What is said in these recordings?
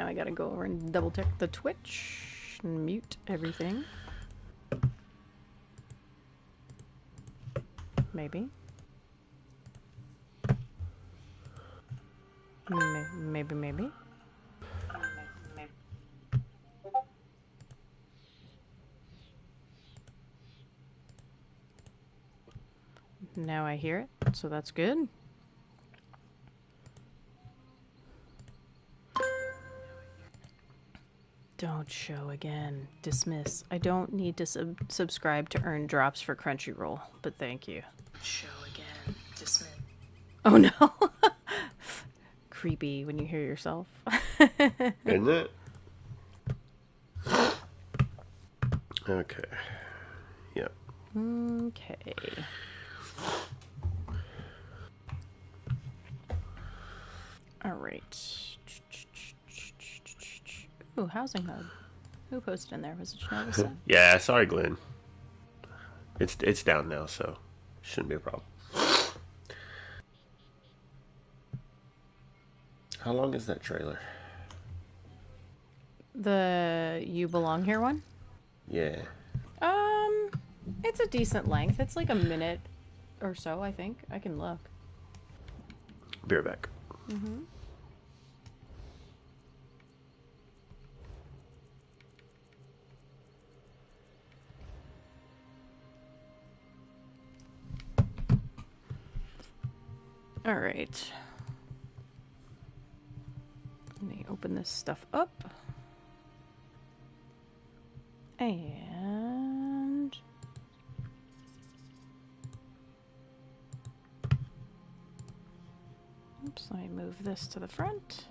now I gotta go over and double check the Twitch and mute everything. Maybe. Maybe. Now I hear it, so that's good. Don't show again. Dismiss. I don't need to subscribe to earn drops for Crunchyroll, but thank you. Show again. Dismiss. Oh no! Creepy when you hear yourself. Isn't it? Okay. Yep. Okay. Alright. Ooh, housing hub. Who posted in there? Was it Janelle? Yeah, sorry, Glenn. It's down now, so shouldn't be a problem. How long is that trailer? The You Belong Here one? Yeah. It's a decent length. It's like a minute or so, I think. I can look. Be right back. Mm-hmm. All right. Let me open this stuff up. And... oops, let me move this to the front.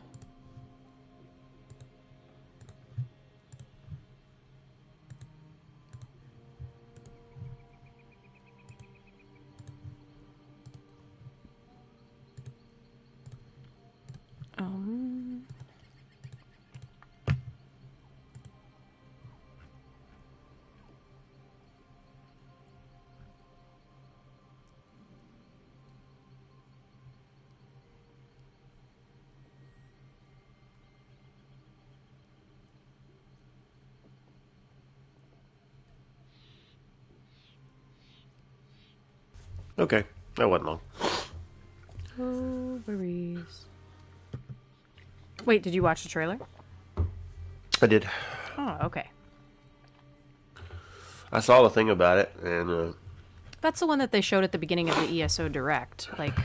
Okay, that wasn't long. Oh, worries. Wait, did you watch the trailer? I did. Oh, okay. I saw the thing about it, and that's the one that they showed at the beginning of the ESO Direct, like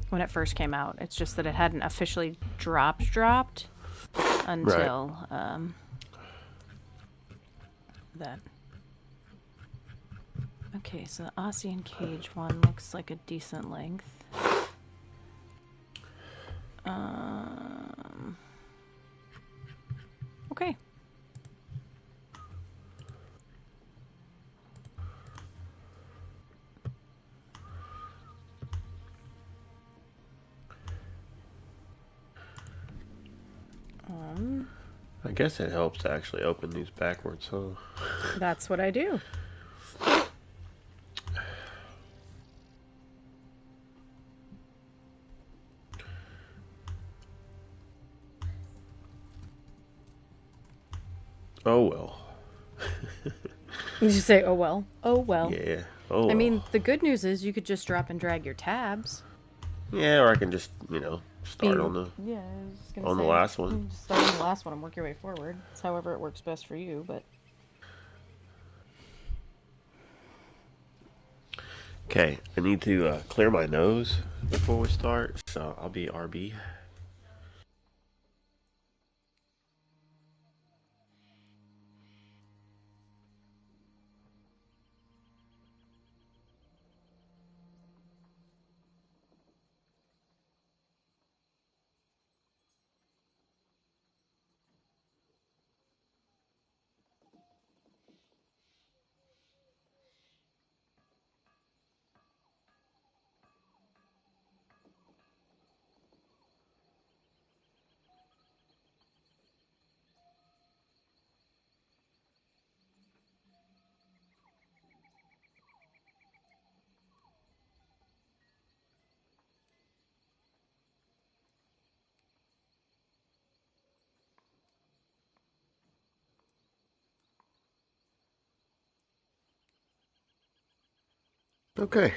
when it first came out. It's just that it hadn't officially dropped until that. Okay, so the Ossian Cage one looks like a decent length. Okay. I guess it helps to actually open these backwards, huh? That's what I do. Oh well. Did you say, oh well? Oh well. Yeah. Oh well. I mean, the good news is you could just drop and drag your tabs. Yeah, or I can just, start on the the last one. Just start on the last one and work your way forward. It's however it works best for you, but... Okay, I need to clear my nose before we start, so I'll be RB. Okay.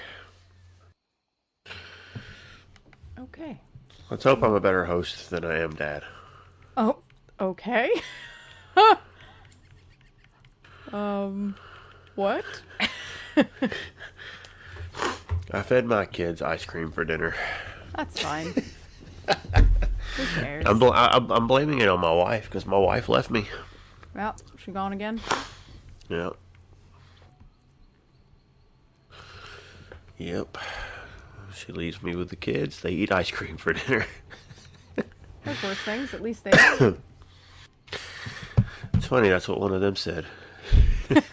Okay. Let's hope I'm a better host than I am Dad. Oh, okay. What? I fed my kids ice cream for dinner. That's fine. Who cares? I'm blaming it on my wife because my wife left me. Well, she gone again? Yeah. Yep. She leaves me with the kids. They eat ice cream for dinner. There's worse things. At least they. It's funny, that's what one of them said. At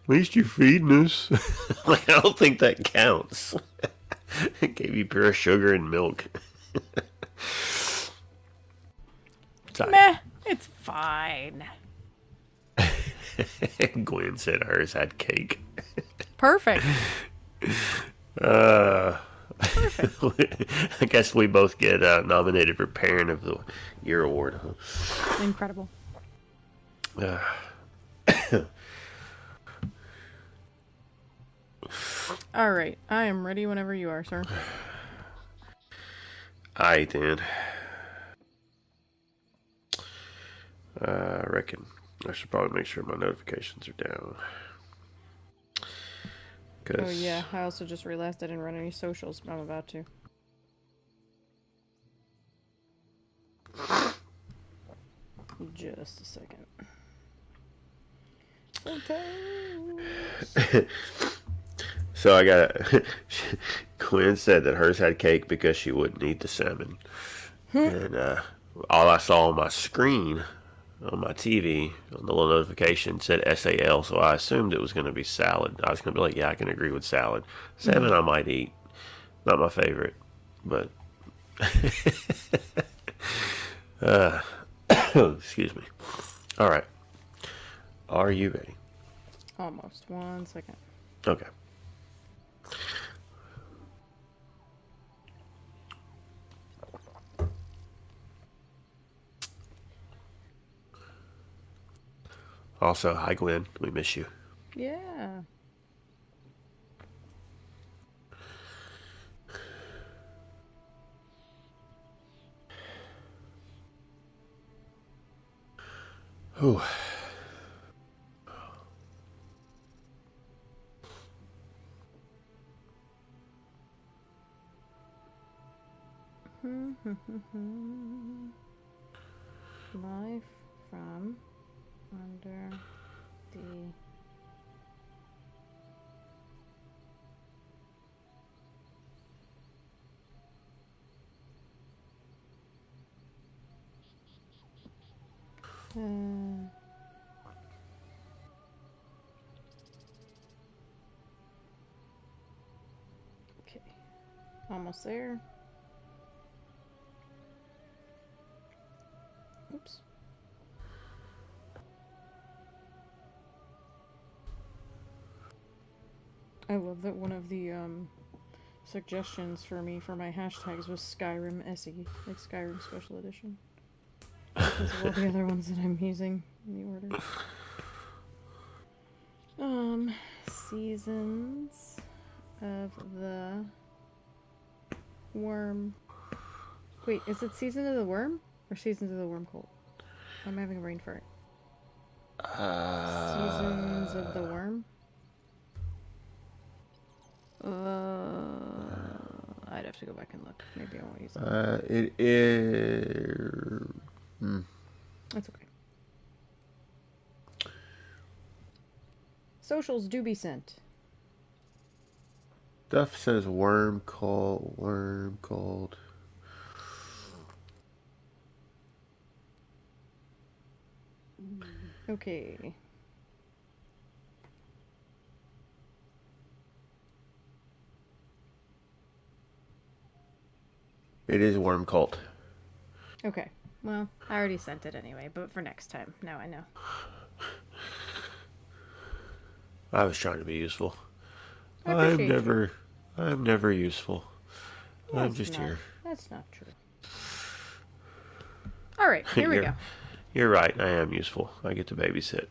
least you're feeding us. Like, I don't think that counts. It gave you pure sugar and milk. Meh, it's fine. Gwen said hers had cake. Perfect. Perfect. I guess we both get nominated for Parent of the Year award, huh? Incredible. All right, I am ready whenever you are, sir. I then. I reckon I should probably make sure my notifications are down. Oh yeah, I also just realized I didn't run any socials, but I'm about to. Just a second. Photos. So I got. Quinn said that hers had cake because she wouldn't eat the salmon, and all I saw on my screen on my TV on the little notification said SAL, so I assumed it was going to be salad. I was going to be like, yeah, I can agree with salad. Salmon I might eat, not my favorite, but. Excuse me. All right. Are you ready? Almost. 1 second. Okay. Also, hi Glenn. We miss you. Yeah. Whew. Life from under the okay. Almost there. Oops. I love that one of the suggestions for me for my hashtags was Skyrim SE, like Skyrim Special Edition. Because of all the other ones that I'm using in the order. Seasons of the Worm. Wait, is it Season of the Worm or Seasons of the Worm Cult? I'm having a brain fart. Seasons of the Worm? I'd have to go back and look. Maybe I won't use it. It is. That's okay. Socials do be sent. Stuff says worm called. Okay. It is worm cult. Okay. Well, I already sent it anyway, but for next time. Now I know. I was trying to be useful. I appreciate you. I'm never useful. I'm just here. That's not true. All right, here we go. You're right. I am useful. I get to babysit.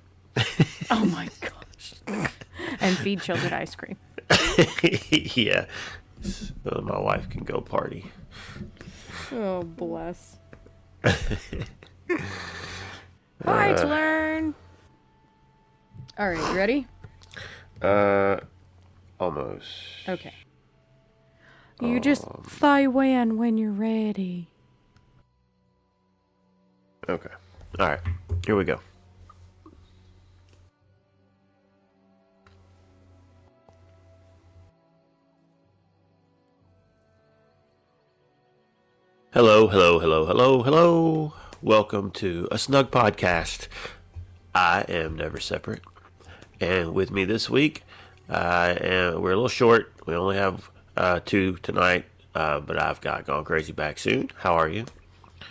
Oh my gosh. and feed children ice cream. Yeah. So my wife can go party. Oh, bless. Hi, to learn. All right, you ready? Almost. Okay. You just fly when you're ready. Okay. All right. Here we go. Hello, hello, hello, hello, hello. Welcome to A Snugpod Cast. I am Never Separate. And with me this week, we're a little short. We only have 2 tonight, but I've got Gone Crazy back soon. How are you?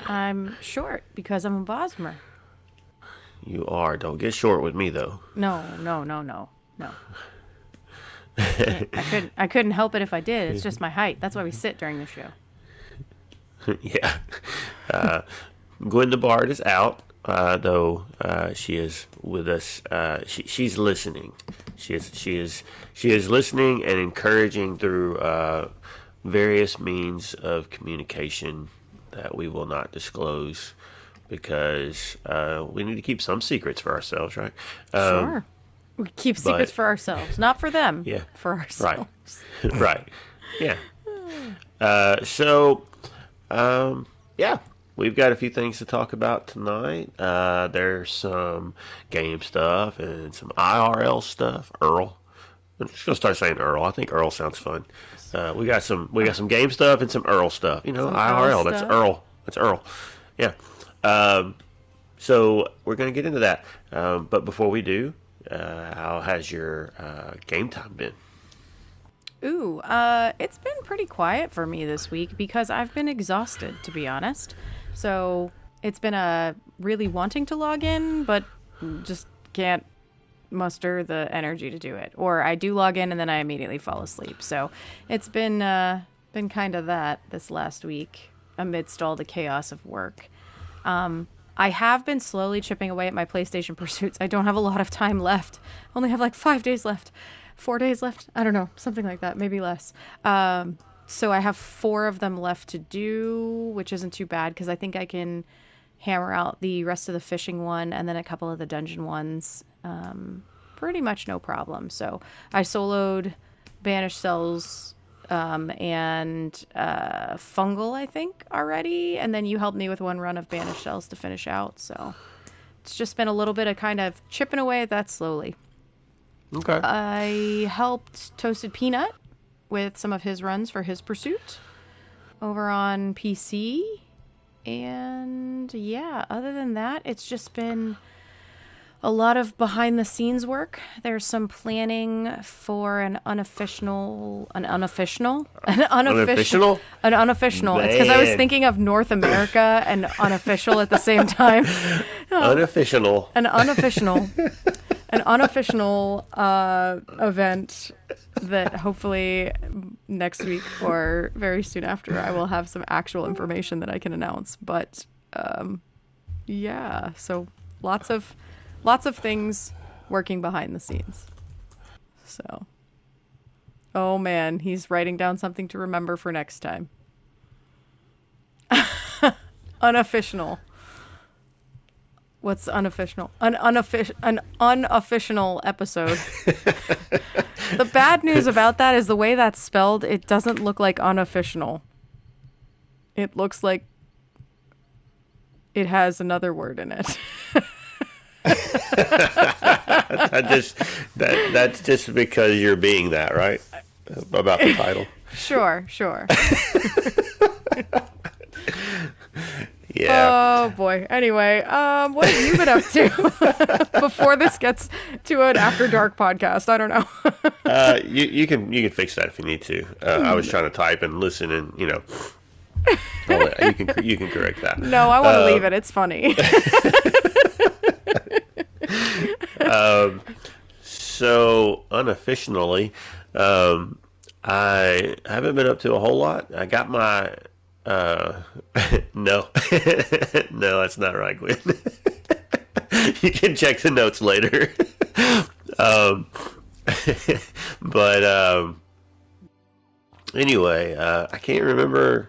I'm short because I'm a Bosmer. You are. Don't get short with me, though. No. I couldn't help it if I did. It's just my height. That's why we sit during the show. Yeah. Gwen the Bard is out, though she is with us. She's listening. She is listening and encouraging through various means of communication that we will not disclose because we need to keep some secrets for ourselves, right? Sure. We keep secrets for ourselves, not for them. Yeah. For ourselves. Right. Right. Yeah. Yeah, we've got a few things to talk about tonight. There's some game stuff and some IRL stuff. Earl. I'm just gonna start saying Earl. I think Earl sounds fun. We got some game stuff and some Earl stuff. You know, some IRL. That's Earl. That's Earl. Yeah. So we're gonna get into that. But before we do, how has your game time been? Ooh, it's been pretty quiet for me this week because I've been exhausted, to be honest. So it's been really wanting to log in, but just can't muster the energy to do it. Or I do log in and then I immediately fall asleep. So it's been kind of that this last week amidst all the chaos of work. I have been slowly chipping away at my PlayStation pursuits. I don't have a lot of time left. I only have like 5 days left. 4 days left? I don't know. Something like that. Maybe less. So I have 4 of them left to do, which isn't too bad because I think I can hammer out the rest of the fishing one and then a couple of the dungeon ones. Pretty much no problem. So I soloed Banished Cells and Fungal, I think, already. And then you helped me with one run of Banished Cells to finish out. So it's just been a little bit of kind of chipping away at that slowly. Okay. I helped Toasted Peanut with some of his runs for his pursuit over on PC. And yeah, other than that, it's just been a lot of behind the scenes work. There's some planning for an unofficial. Unofficial? It's because I was thinking of North America and unofficial at the same time. Unofficial. An unofficial event that hopefully next week or very soon after I will have some actual information that I can announce. But yeah, so lots of things working behind the scenes. So, oh man, he's writing down something to remember for next time. Unofficial. What's unofficial? An unofficial episode. The bad news about that is the way that's spelled, it doesn't look like unofficial. It looks like it has another word in it. That's just because you're being that, right? About the title. Sure. Yeah. Oh boy. Anyway, what have you been up to before this gets to an after dark podcast? I don't know. You can fix that if you need to. I was trying to type and listen, and you can correct that. No, I want to leave it. It's funny. So unofficially, I haven't been up to a whole lot. I got my no, that's not right, Gwen. You can check the notes later. But anyway, I can't remember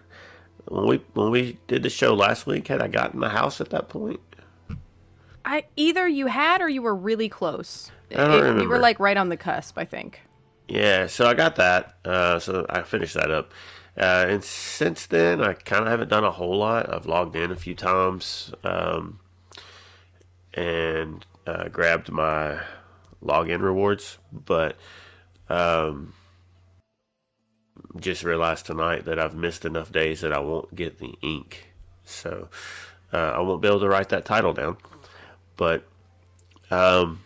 when we did the show last week. Had I gotten the house at that point? Either you had or you were really close. I don't You were remember. like right on the cusp, I think. Yeah, so I got that. So I finished that up. And since then, I kind of haven't done a whole lot. I've logged in a few times and grabbed my login rewards, but um, just realized tonight that I've missed enough days that I won't get the ink. So I won't be able to write that title down. But um,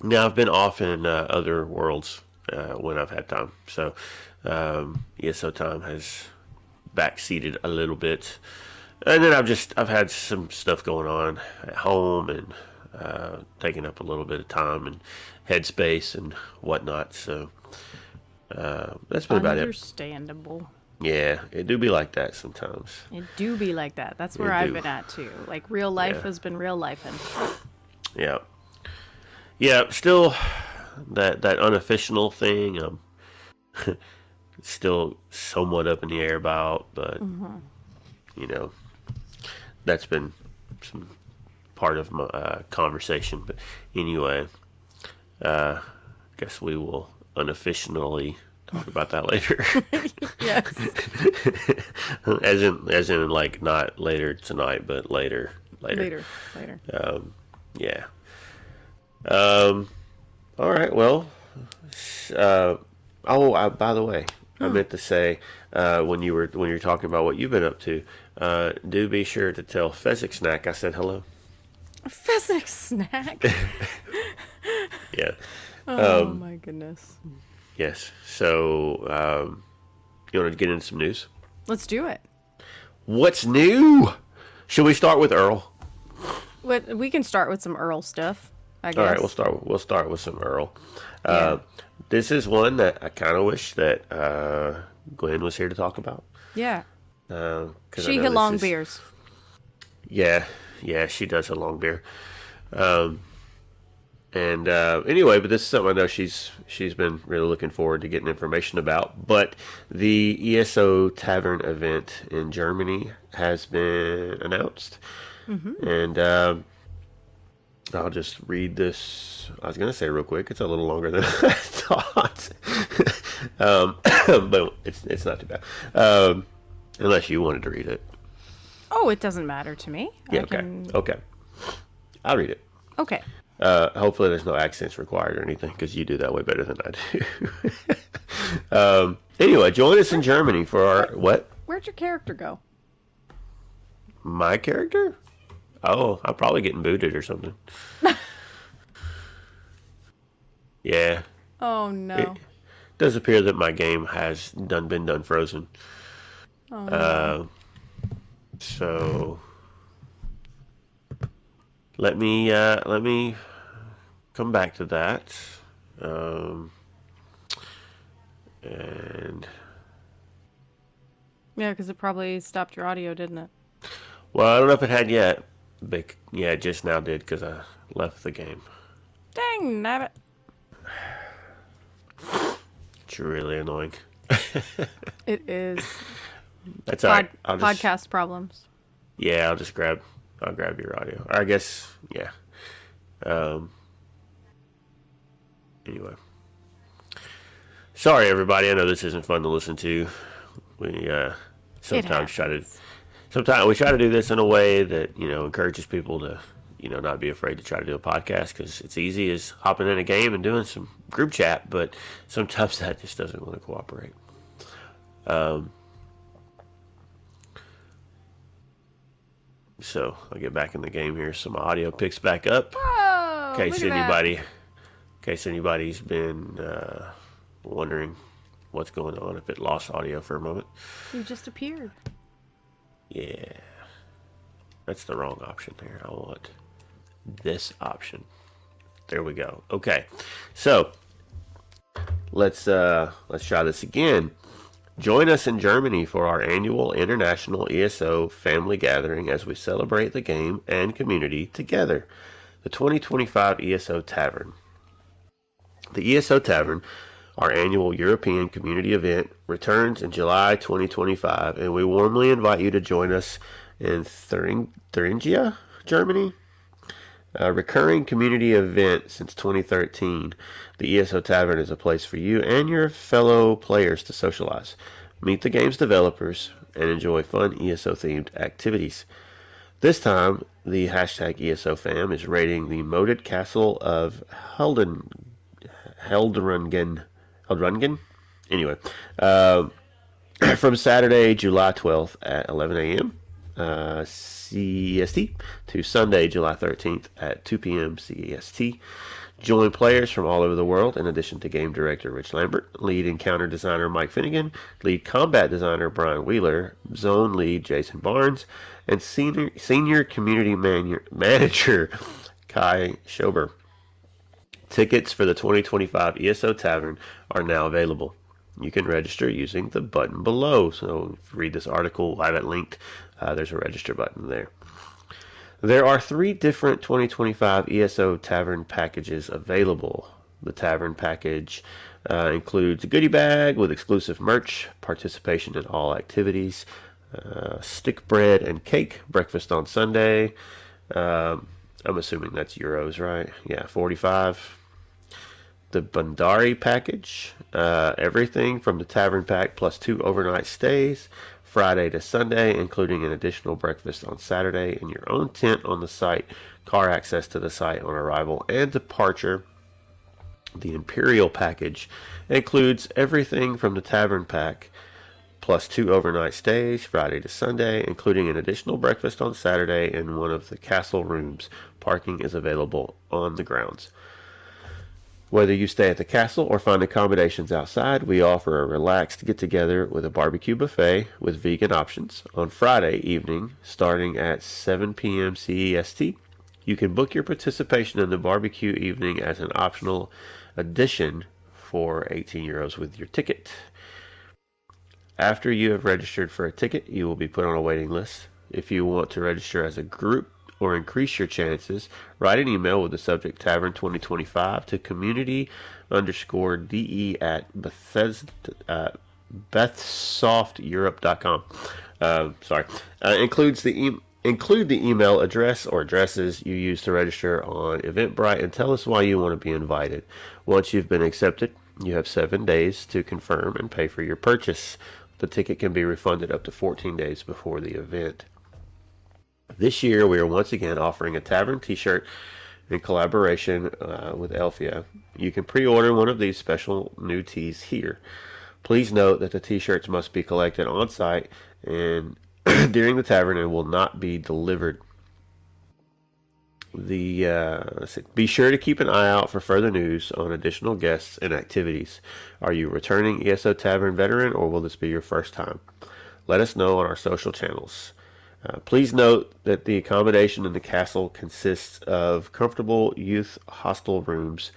now I've been off in other worlds when I've had time. So ESO time has backseated a little bit. And then I've had some stuff going on at home and taking up a little bit of time and headspace and whatnot. So that's been about it. Understandable. Yeah, it do be like that sometimes. It do be like that. That's where It I've do. been at too. Like real life Yeah, has been real life and yeah, yeah. Still, that unofficial thing, still somewhat up in the air about, but you know, that's been some part of my conversation. But anyway, uh, guess we will unofficially talk about that later. yes. as in like not later tonight, but later. Later. Later. Yeah. Um. All right. Well. Uh. Oh. By the way, I meant to say when you were talking about what you've been up to, do be sure to tell Fezzik Snack I said hello. Physics snack. Yeah. Oh my goodness. Yes. So, you want to get into some news? Let's do it. What's new? Should we start with Earl? We can start with some Earl stuff, I All right, guess. we'll start with some Earl. Yeah. This is one that I kind of wish that Gwen was here to talk about. Yeah. Because I She know this Helong is Beers. yeah, she does a long beer. Um, and anyway, but this is something I know she's been really looking forward to getting information about. But the ESO Tavern event in Germany has been announced, Mm-hmm. and I'll just read this. I was going to say real quick. It's a little longer than I thought, but it's not too bad. Unless you wanted to read it. Oh, it doesn't matter to me. Yeah. I Okay. can. Okay. I'll read it. Okay. Hopefully there's no accents required or anything because you do that way better than I do. Anyway, join us in Germany for our Where, what? where'd your character go? My character? Oh, I'm probably getting booted or something. Yeah. Oh It no. does appear that my game has been done frozen. Oh no. Uh, so let me come back to that. Um, and Yeah, because it probably stopped your audio, didn't it? well, I don't know if it had yet. But yeah, it just now did because I left the game. Dang nabbit. It's really annoying. It is That's all right. podcast problems. Yeah, I'll grab your audio. I guess yeah. Um, anyway, sorry everybody. I know this isn't fun to listen to. We It sometimes try to happens. sometimes we try to do this in a way that encourages people to not be afraid to try to do a podcast because it's easy as hopping in a game and doing some group chat, but sometimes that just doesn't want to cooperate. Um, so I'll get back in the game here so my audio picks back up Whoa! in Look case at that. anybody's been wondering what's going on if it lost audio for a moment. You just appeared. Yeah, that's the wrong option there. I want this option. There we go. Okay, so let's try this again. Join us in Germany for our annual International ESO Family Gathering as we celebrate the game and community together. The 2025 ESO Tavern. The ESO Tavern, our annual European community event, returns in July 2025, and we warmly invite you to join us in Thuringia, Germany. A recurring community event since 2013, the ESO Tavern is a place for you and your fellow players to socialize, meet the game's developers, and enjoy fun ESO-themed activities. This time, the hashtag ESOFam is raiding the moated castle of Heldrungen. Heldrungen? Anyway, uh, from Saturday, July 12th at 11 a.m. CEST to Sunday, July 13th at 2 p.m. CEST. Join players from all over the world, in addition to game director Rich Lambert, lead encounter designer Mike Finnegan, lead combat designer Brian Wheeler, zone lead Jason Barnes, and senior community manager Kai Schober. Tickets for the 2025 ESO Tavern are now available. You can register using the button below. So if you read this article, I have it linked. There's a register button there. There are 3 different 2025 ESO Tavern packages available. The Tavern package includes a goodie bag with exclusive merch, participation in all activities, stick bread and cake, breakfast on Sunday. I'm assuming that's euros, right? Yeah, 45. The Bandari package, everything from the Tavern pack plus 2 overnight stays, Friday to Sunday, including an additional breakfast on Saturday in your own tent on the site, car access to the site on arrival and departure. The Imperial package includes everything from the Tavern pack plus 2 overnight stays, Friday to Sunday, including an additional breakfast on Saturday in one of the castle rooms. Parking is available on the grounds. Whether you stay at the castle or find accommodations outside, we offer a relaxed get-together with a barbecue buffet with vegan options on Friday evening starting at 7 p.m. CEST. You can book your participation in the barbecue evening as an optional addition for 18 euros with your ticket. After you have registered for a ticket, you will be put on a waiting list. If you want to register as a group or increase your chances, write an email with the subject Tavern 2025 to community_de at bethsofteurope.com. Sorry. Include the email address or addresses you use to register on Eventbrite and tell us why you want to be invited. Once you've been accepted, you have 7 days to confirm and pay for your purchase. The ticket can be refunded up to 14 days before the event. This year, we are once again offering a Tavern t-shirt in collaboration with Elfia. You can pre-order one of these special new tees here. Please note that the t-shirts must be collected on site and during the Tavern and will not be delivered. Be sure to keep an eye out for further news on additional guests and activities. Are you a returning ESO Tavern veteran, or will this be your first time? Let us know on our social channels. Please note that the accommodation in the castle consists of comfortable youth hostel rooms,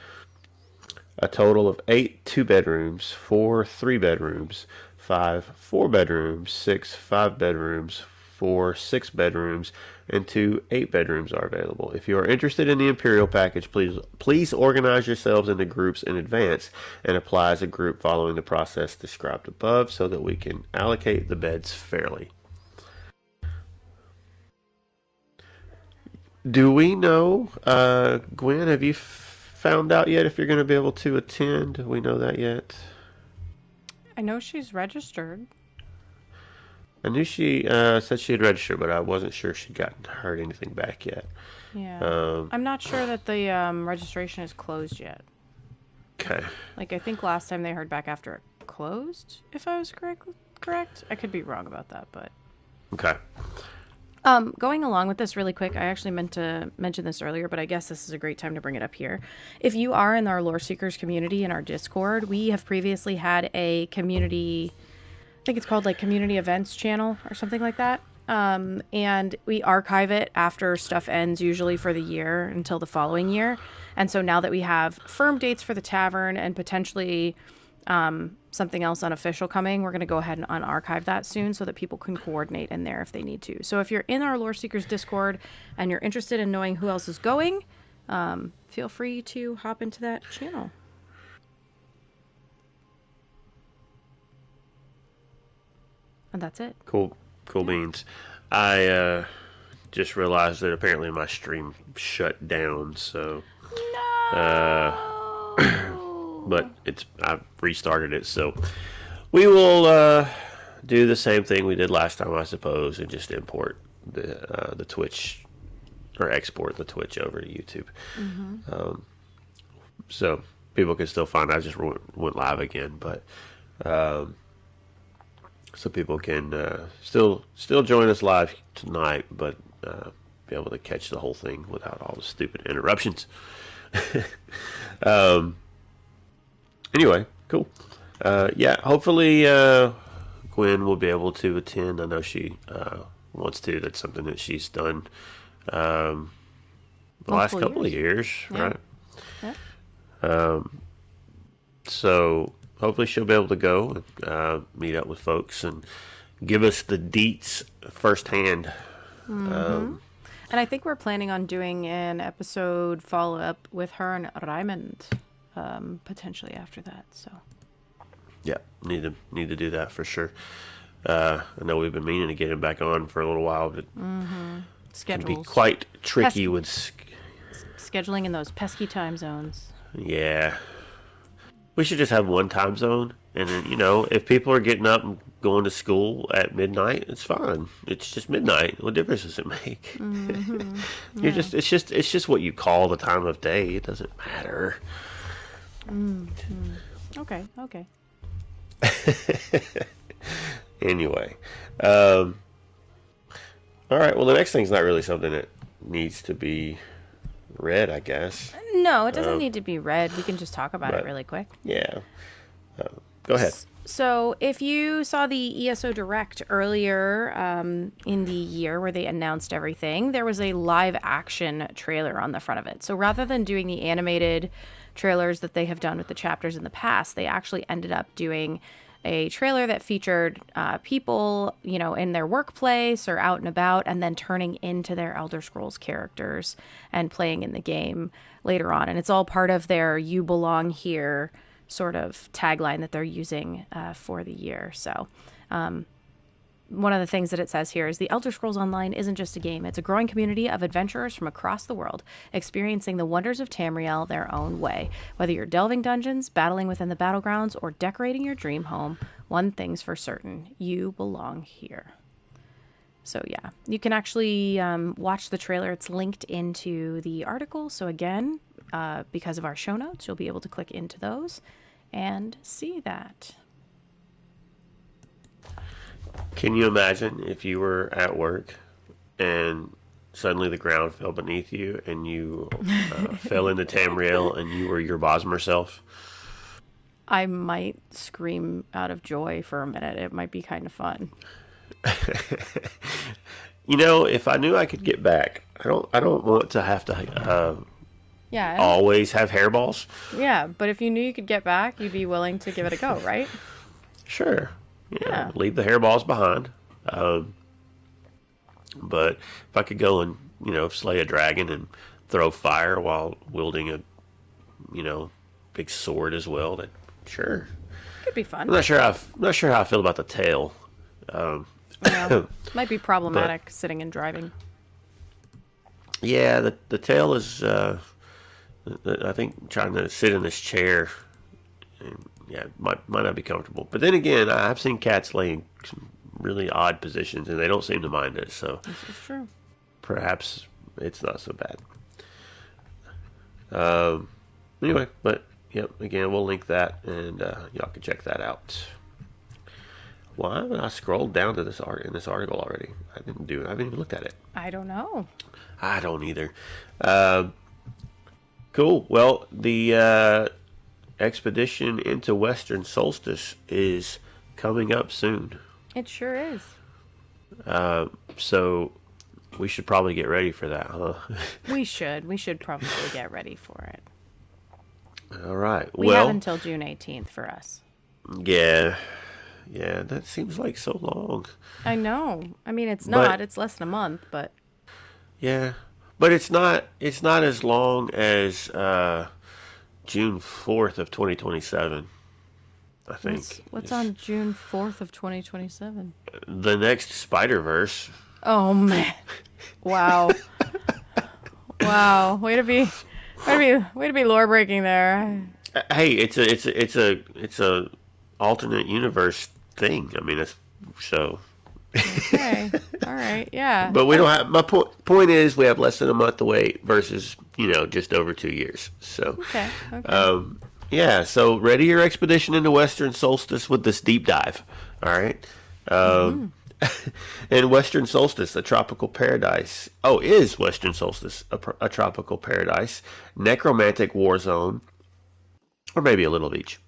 a total of 8 2-bedrooms, 4 3-bedrooms, 5 4-bedrooms, 6 5-bedrooms, 4 6-bedrooms, and 2 8-bedrooms are available. If you are interested in the Imperial package, please organize yourselves into groups in advance and apply as a group following the process described above so that we can allocate the beds fairly. Do we know, Gwen, have you found out yet if you're going to be able to attend? Do we know that yet? I know she's registered. I knew she said she had registered, but I wasn't sure she'd heard anything back yet. Yeah. I'm not sure that the registration is closed yet. Okay. Like, I think last time they heard back after it closed, if I was correct. I could be wrong about that, but... Okay. Going along with this really quick, I actually meant to mention this earlier, but I guess this is a great time to bring it up here. If you are in our Lore Seekers community in our Discord, we have previously had a community, I think it's called like community events channel or something like that. And we archive it after stuff ends, usually for the year until the following year. And so now that we have firm dates for the tavern and potentially something else unofficial coming, we're going to go ahead and unarchive that soon so that people can coordinate in there if they need to. So if you're in our Lore Seekers Discord and you're interested in knowing who else is going, feel free to hop into that channel. And that's it. Cool, cool Yeah. beans. I just realized that apparently my stream shut down. So, uh, but No. I've restarted it. So we will do the same thing we did last time, I suppose, and just import the Twitch or export the Twitch over to YouTube. Mm-hmm. Um, so people can still find. I just went live again, but um, so people can still join us live tonight, but be able to catch the whole thing without all the stupid interruptions. um, anyway, cool. Yeah, hopefully Gwen will be able to attend. I know she wants to. That's something that she's done the last Multiple couple of years. years, Yeah. right? Yeah. Um, so hopefully she'll be able to go and meet up with folks and give us the deets firsthand. Mm-hmm. And I think we're planning on doing an episode follow up with her and Raymond, potentially after that. So. Yeah, need to do that for sure. I know we've been meaning to get him back on for a little while, but Mm-hmm. it can be Schedules. quite tricky Pesky. with. Scheduling in those pesky time zones. Yeah, we should just have one time zone, and then if people are getting up and going to school at midnight, it's fine. It's just midnight. What difference does it make? Mm-hmm. You're Yeah. just it's just what you call the time of day. It doesn't matter. Mm-hmm. Okay. Okay. Anyway, um, all right. Well, the next thing's not really something that needs to be read, I guess. No, it doesn't Um, need to be read. We can just talk about it but really quick. yeah, go ahead. So, if you saw the ESO Direct earlier in the year where they announced everything, there was a live action trailer on the front of it. So, rather than doing the animated trailers that they have done with the chapters in the past, they actually ended up doing a trailer that featured people, in their workplace or out and about, and then turning into their Elder Scrolls characters and playing in the game later on. And it's all part of their "You Belong Here" sort of tagline that they're using for the year. So, one of the things that it says here is the Elder Scrolls Online isn't just a game. It's a growing community of adventurers from across the world experiencing the wonders of Tamriel their own way. Whether you're delving dungeons, battling within the battlegrounds, or decorating your dream home, one thing's for certain. You belong here. So yeah, you can actually watch the trailer. It's linked into the article. So again, because of our show notes, you'll be able to click into those and see that. Can you imagine if you were at work and suddenly the ground fell beneath you and you fell into Tamriel and you were your Bosmer self? I might scream out of joy for a minute. It might be kind of fun. If I knew I could get back, I don't want to have to Yeah, always have hairballs. yeah, but if you knew you could get back, you'd be willing to give it a go, right? Sure, Yeah. leave the hairballs behind. Um, but if I could go and slay a dragon and throw fire while wielding a big sword as well, then sure. Could be fun. I'm not sure how I feel about the tail. Um, Yeah. Might be but problematic sitting and driving. yeah, the tail is. I think trying to sit in this chair, and, yeah, might not be comfortable. But then again, I've seen cats lay in some really odd positions, and they don't seem to mind it. So This is true. perhaps it's not so bad. Um, anyway, but yep, again, we'll link that, and y'all can check that out. Why haven't I scrolled down to this article already? I haven't even looked at it. I don't know. I don't either. Um, cool. Well, the expedition into Western Solstice is coming up soon. It sure is. So we should probably get ready for that, huh? We should. We should probably get ready for it. All right. We have Well, until June 18th for us. yeah, yeah, that seems like so long. I know. I mean, it's But not. It's less than a month, but yeah, but it's not as long as June 4th of 2027. I What's think. what's It's on June 4th of 2027? the next Spider-Verse. Oh man. Wow. Wow. Way to be lore breaking there. Hey, it's a alternate universe thing. I mean, it's so. Okay. All right. Yeah. But we don't have. My point is, we have less than a month to wait versus just over 2 years. So, Okay. Okay. um, yeah. So ready your expedition into Western Solstice with this deep dive. All right. Um, Mhm. in Western Solstice, a tropical paradise. Oh, is Western Solstice a tropical paradise? Necromantic war zone, or maybe a little of each.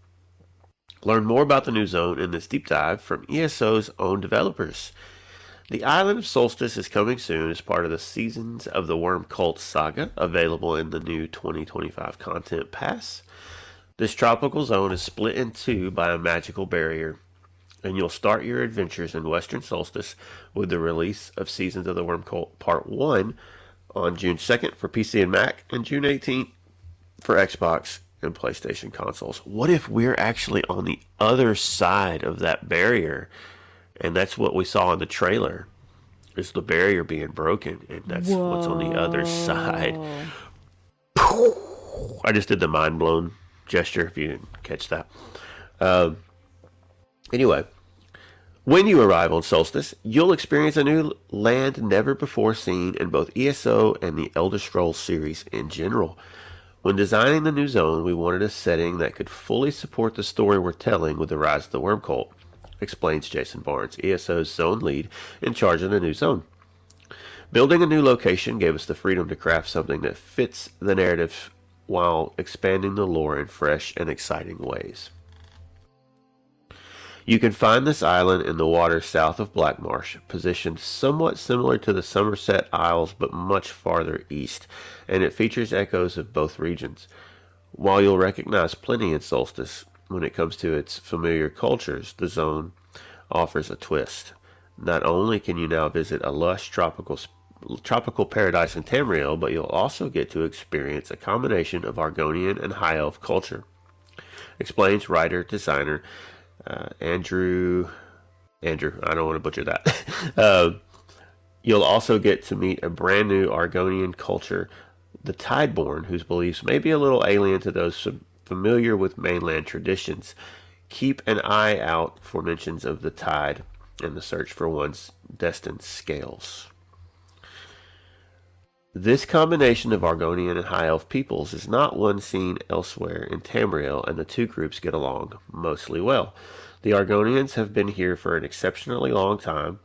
Learn more about the new zone in this deep dive from ESO's own developers. The Island of Solstice is coming soon as part of the Seasons of the Worm Cult saga, available in the new 2025 Content Pass. This tropical zone is split in two by a magical barrier, and you'll start your adventures in Western Solstice with the release of Seasons of the Worm Cult Part 1 on June 2nd for PC and Mac, and June 18th for Xbox and PlayStation consoles. What if we're actually on the other side of that barrier? And that's what we saw in the trailer. Is the barrier being broken, and that's what's on the other side. Whoa. I just did the mind blown gesture if you didn't catch that. Um, anyway, when you arrive on Solstice, you'll experience a new land never before seen in both ESO and the Elder Scrolls series in general. When designing the new zone, we wanted a setting that could fully support the story we're telling with the rise of the Worm Cult, explains Jason Barnes, ESO's zone lead in charge of the new zone. Building a new location gave us the freedom to craft something that fits the narrative while expanding the lore in fresh and exciting ways. You can find this island in the water south of Blackmarsh, positioned somewhat similar to the Somerset Isles but much farther east, and it features echoes of both regions. While you'll recognize plenty in Solstice, when it comes to its familiar cultures, the zone offers a twist. Not only can you now visit a lush tropical paradise in Tamriel, but you'll also get to experience a combination of Argonian and High Elf culture, explains writer-designer Andrew. Andrew, I don't want to butcher that. You'll also get to meet a brand new Argonian culture, the Tideborn, whose beliefs may be a little alien to those familiar with mainland traditions. Keep an eye out for mentions of the tide and the search for one's destined scales. This combination of Argonian and High Elf peoples is not one seen elsewhere in Tamriel, and the two groups get along mostly well. The Argonians have been here for an exceptionally long time,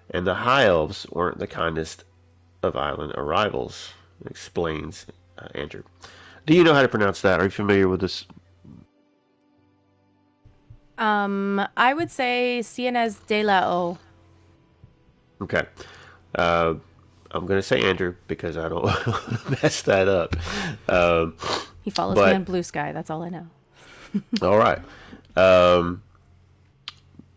and the High Elves weren't the kindest of island arrivals, explains Andrew. Do you know how to pronounce that? Are you familiar with this? I would say Cienes de la O. Okay. Uh, I'm going to say Andrew because I don't want to mess that up. Um, He follows me on but, Blue Sky. That's all I know. all right. Um,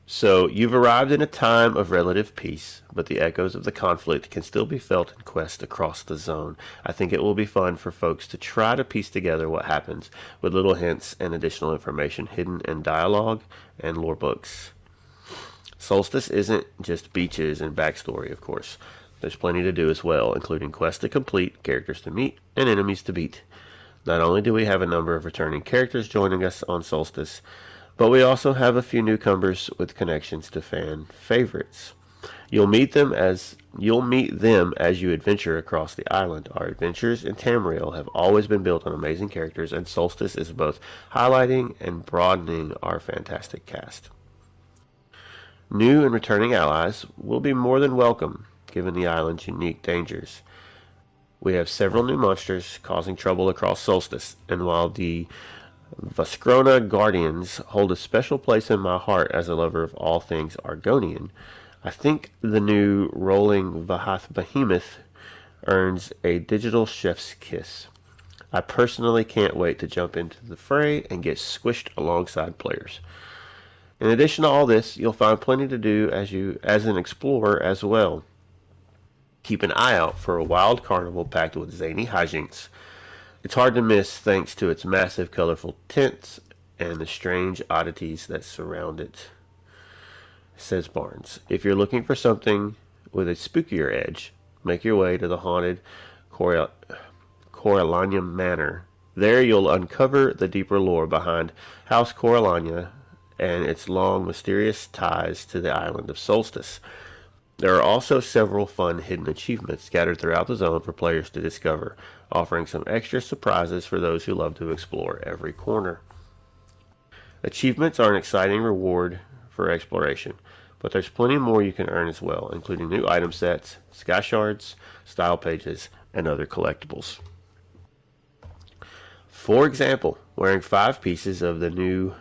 So you've arrived in a time of relative peace, but the echoes of the conflict can still be felt in quests across the zone. I think it will be fun for folks to try to piece together what happens, with little hints and additional information hidden in dialogue and lore books. Solstice isn't just beaches and backstory, of course. There's plenty to do as well, including quests to complete, characters to meet, and enemies to beat. Not only do we have a number of returning characters joining us on Solstice, but we also have a few newcomers with connections to fan favorites. You'll meet them as you adventure across the island. Our adventures in Tamriel have always been built on amazing characters, and Solstice is both highlighting and broadening our fantastic cast. New and returning allies will be more than welcome, given the island's unique dangers. We have several new monsters causing trouble across Solstice, and while the Vaskrona Guardians hold a special place in my heart as a lover of all things Argonian, I think the new rolling Vahath Behemoth earns a digital chef's kiss. I personally can't wait to jump into the fray and get squished alongside players. In addition to all this, you'll find plenty to do as an explorer as well. Keep an eye out for a wild carnival packed with zany hijinks. It's hard to miss thanks to its massive, colorful tents and the strange oddities that surround it, says Barnes. If you're looking for something with a spookier edge, make your way to the haunted Cor- Coralanium Manor. There you'll uncover the deeper lore behind House Coralania and its long, mysterious ties to the island of Solstice. There are also several fun hidden achievements scattered throughout the zone for players to discover, offering some extra surprises for those who love to explore every corner. Achievements are an exciting reward for exploration, but there's plenty more you can earn as well, including new item sets, sky shards, style pages, and other collectibles. For example, wearing 5 pieces of the new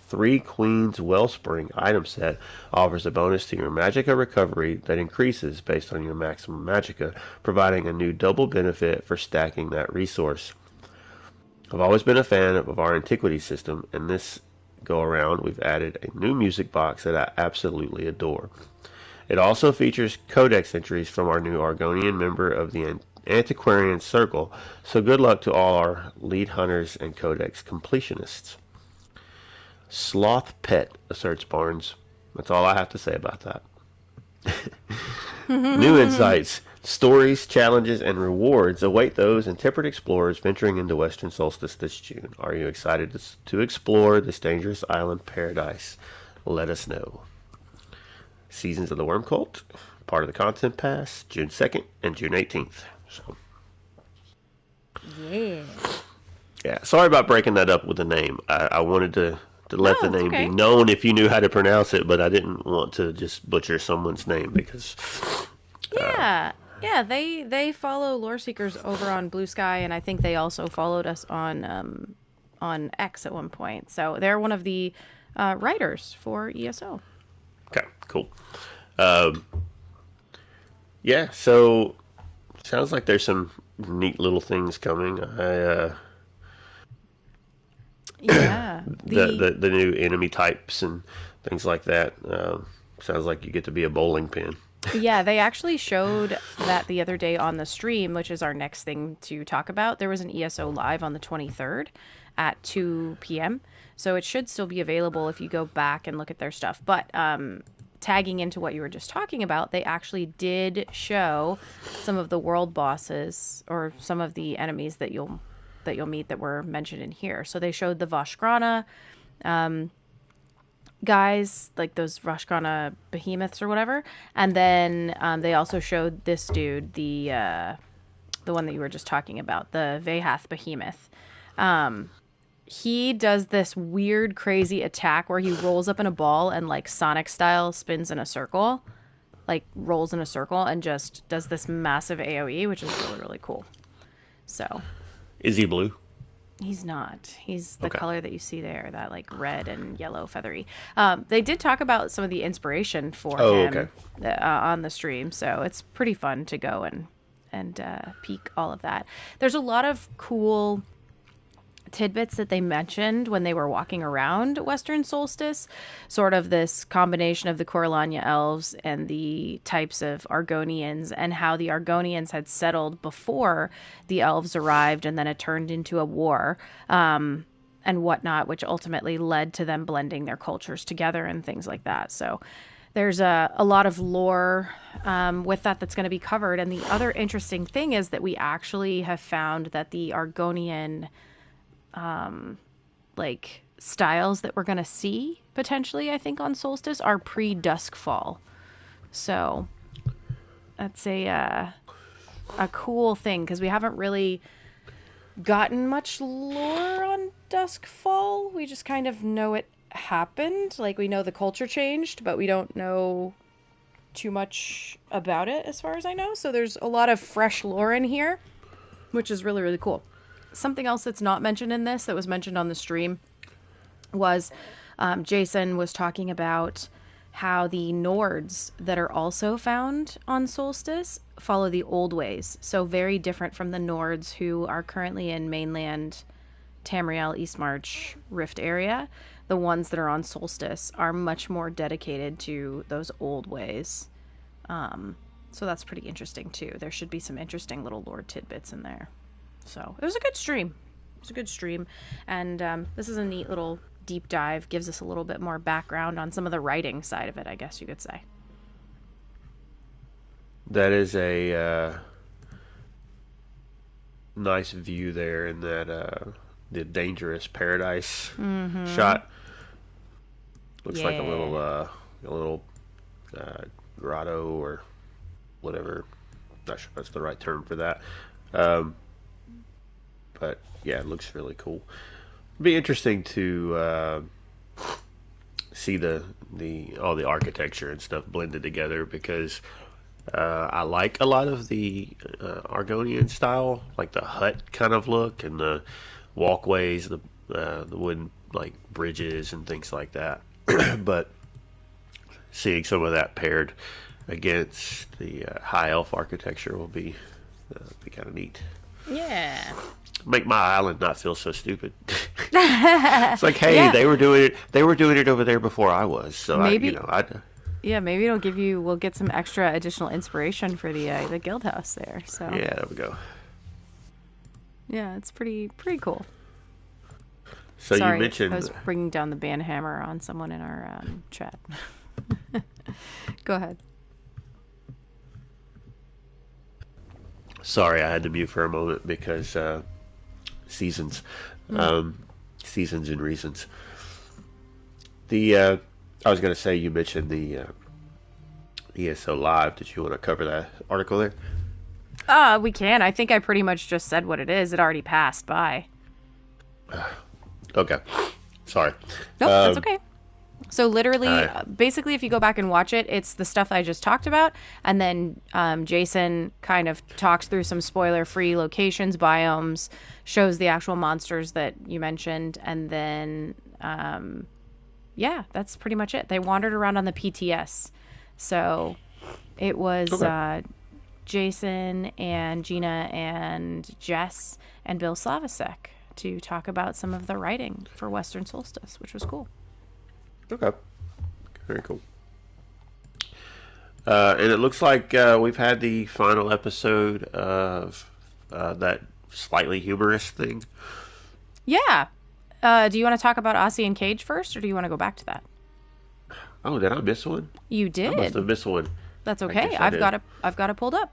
Three Queens Wellspring item set offers a bonus to your magicka recovery that increases based on your maximum magicka, providing a new double benefit for stacking that resource. I've always been a fan of our antiquity system, and this go around we've added a new music box that I absolutely adore. It also features codex entries from our new Argonian member of the Antiquarian Circle, so good luck to all our lead hunters and codex completionists. Sloth pet, asserts Barnes. That's all I have to say about that. New insights, stories, challenges, and rewards await those intrepid explorers venturing into Western Solstice this June. Are you excited to explore this dangerous island paradise? Let us know. Seasons of the Worm Cult, part of the Content Pass, June 2nd and June 18th. So, Yeah. yeah, sorry about breaking that up with the name. I wanted to No, let the it's name be okay. known if you knew how to pronounce it, but I didn't want to just butcher someone's name because Yeah. Yeah, they follow Lore Seekers over on Blue Sky, and I think they also followed us on X at one point. So they're one of the writers for ESO. okay, cool. Um, yeah, so sounds like there's some neat little things coming. Yeah. The new enemy types and things like that. Sounds like you get to be a bowling pin. Yeah, they actually showed that the other day on the stream, which is our next thing to talk about. There was an ESO live on the 23rd at 2 p.m. So it should still be available if you go back and look at their stuff. But tagging into what you were just talking about, they actually did show some of the world bosses or some of the enemies that you'll meet that were mentioned in here. So they showed the Vashkrana guys, like those Vashkrana behemoths or whatever, and then they also showed this dude, the one that you were just talking about, the Vehath behemoth. He does this weird, crazy attack where he rolls up in a ball and like Sonic style spins in a circle, like rolls in a circle and just does this massive AOE, which is really really cool. So Is he blue? he's not. He's the Okay. color that you see there, that like red and yellow feathery. They did talk about some of the inspiration for Oh, okay. him on the stream, so it's pretty fun to go and peek all of that. There's a lot of cool tidbits that they mentioned when they were walking around Western Solstice, sort of this combination of the Coralania elves and the types of Argonians, and how the Argonians had settled before the elves arrived, and then it turned into a war and whatnot, which ultimately led to them blending their cultures together and things like that. So there's a lot of lore with that's going to be covered. And the other interesting thing is that we actually have found that the Argonian like styles that we're going to see potentially, I think, on Solstice are pre-Duskfall. So that's a cool thing because we haven't really gotten much lore on Duskfall. We just kind of know it happened. Like we know the culture changed, but we don't know too much about it as far as I know. So there's a lot of fresh lore in here, which is really really cool. Something else that's not mentioned in this that was mentioned on the stream was Jason was talking about how the Nords that are also found on Solstice follow the old ways. So very different from the Nords who are currently in mainland Tamriel, Eastmarch, Rift area. The ones that are on Solstice are much more dedicated to those old ways. So that's pretty interesting too. There should be some interesting little lore tidbits in there. So it was a good stream. It was a good stream. And this is a neat little deep dive, gives us a little bit more background on some of the writing side of it, I guess you could say. That is a nice view there in that the dangerous paradise Mm-hmm. shot. Looks like Yeah. a little grotto or whatever. Not sure if that's the right term for that. Um, but yeah, it looks really cool. It'd be interesting to see the all the architecture and stuff blended together because I like a lot of the Argonian style, like the hut kind of look and the walkways, the wooden like bridges and things like that. But seeing some of that paired against the high elf architecture will be kind of neat. Yeah. Make my island not feel so stupid. It's like, hey, Yeah. they were doing it. They were doing it over there before I was. So Maybe I yeah, maybe we'll get some extra additional inspiration for the guild house there. So yeah, there we go. yeah, it's pretty cool. So you Sorry, I mentioned, was bringing down the banhammer on someone in our chat. Go ahead. sorry, I had to mute for a moment because seasons, Mm. um, seasons and reasons. The I was going to say you mentioned the ESO Live. Did you want to cover that article there? We can. I think I pretty much just said what it is. It already passed by. Okay, sorry. Nope, that's Um, okay. So literally, I basically, if you go back and watch it, it's the stuff I just talked about, and then Jason kind of talks through some spoiler-free locations, biomes, shows the actual monsters that you mentioned, and then yeah, that's pretty much it. They wandered around on the PTS, so it was okay. Jason and Gina and Jess and Bill Slavacek to talk about some of the writing for Western Solstice, which was cool. Okay, very cool. And it looks like we've had the final episode of that slightly humorous thing. Yeah. Do you want to talk about Aussie and Cage first, or do you want to go back to that? Oh, did I miss one? You I must did. have missed one. That's I okay. guess I did. I've got it pulled up.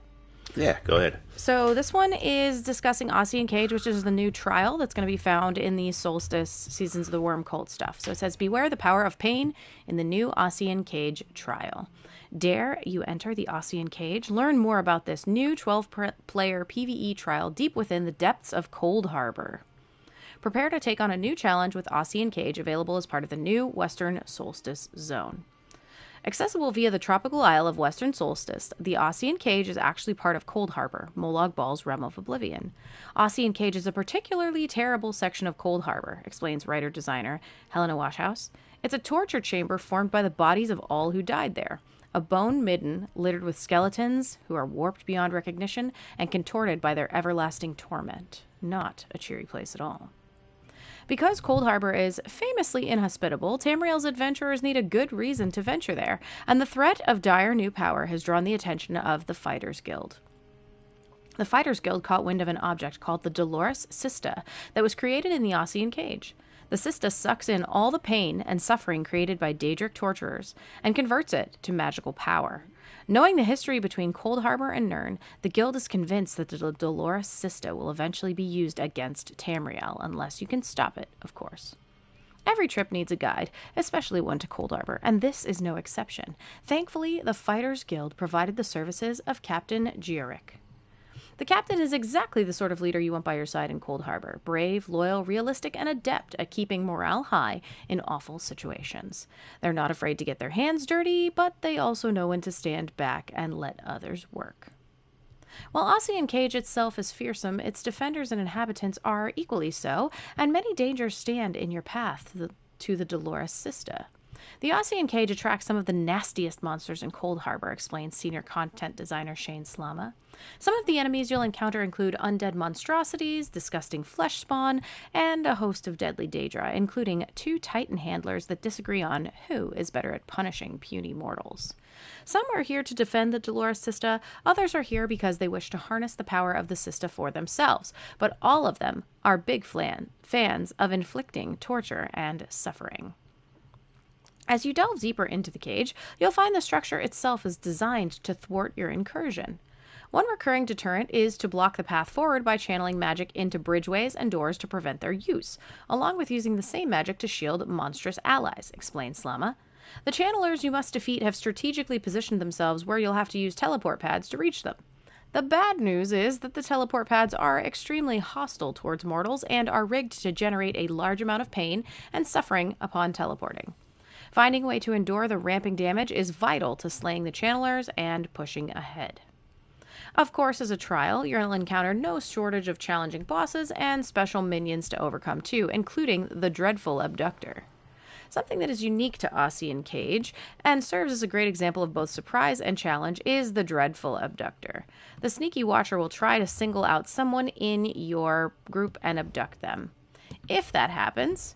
Yeah, go ahead. So this one is discussing Aussie and Cage, which is the new trial that's going to be found in the Solstice Seasons of the Worm Cult stuff. So it says, "Beware the power of pain in the new Aussie and Cage trial. Dare you enter the Aussie and Cage? Learn more about this new 12-player PvE trial deep within the depths of Cold Harbor. Prepare to take on a new challenge with Aussie and Cage, available as part of the new Western Solstice Zone." Accessible via the tropical isle of Western Solstice, the Ossian Cage is actually part of Cold Harbor, Molag Bal's realm of oblivion. Ossian Cage is a particularly terrible section of Cold Harbor, explains writer-designer Helena Washhouse. It's a torture chamber formed by the bodies of all who died there. A bone midden littered with skeletons who are warped beyond recognition and contorted by their everlasting torment. Not a cheery place at all. Because Cold Harbor is famously inhospitable, Tamriel's adventurers need a good reason to venture there, and the threat of dire new power has drawn the attention of the Fighters Guild. The Fighters Guild caught wind of an object called the Dolores Sista that was created in the Ossian Cage. The Sista sucks in all the pain and suffering created by Daedric torturers and converts it to magical power. Knowing the history between Cold Harbor and Nirn, the Guild is convinced that the Dolores Sista will eventually be used against Tamriel, unless you can stop it, of course. Every trip needs a guide, especially one to Cold Harbor, and this is no exception. Thankfully, the Fighters Guild provided the services of Captain Gioric. The captain is exactly the sort of leader you want by your side in Cold Harbor. Brave, loyal, realistic, and adept at keeping morale high in awful situations. They're not afraid to get their hands dirty, but they also know when to stand back and let others work. While Ossian Cage itself is fearsome, its defenders and inhabitants are equally so, and many dangers stand in your path to the Dolores Sista. The Ossian Cage attracts some of the nastiest monsters in Cold Harbor, explains senior content designer Shane Slama. Some of the enemies you'll encounter include undead monstrosities, disgusting flesh spawn, and a host of deadly Daedra, including 2 Titan handlers that disagree on who is better at punishing puny mortals. Some are here to defend the Dolores Sista, others are here because they wish to harness the power of the Sista for themselves, but all of them are big fans of inflicting torture and suffering. As you delve deeper into the cage, you'll find the structure itself is designed to thwart your incursion. One recurring deterrent is to block the path forward by channeling magic into bridgeways and doors to prevent their use, along with using the same magic to shield monstrous allies, explains Slama. The channelers you must defeat have strategically positioned themselves where you'll have to use teleport pads to reach them. The bad news is that the teleport pads are extremely hostile towards mortals and are rigged to generate a large amount of pain and suffering upon teleporting. Finding a way to endure the ramping damage is vital to slaying the channelers and pushing ahead. Of course, as a trial, you'll encounter no shortage of challenging bosses and special minions to overcome too, including the dreadful Abductor. Something that is unique to Ossian Cage and serves as a great example of both surprise and challenge is the dreadful Abductor. The sneaky watcher will try to single out someone in your group and abduct them. If that happens,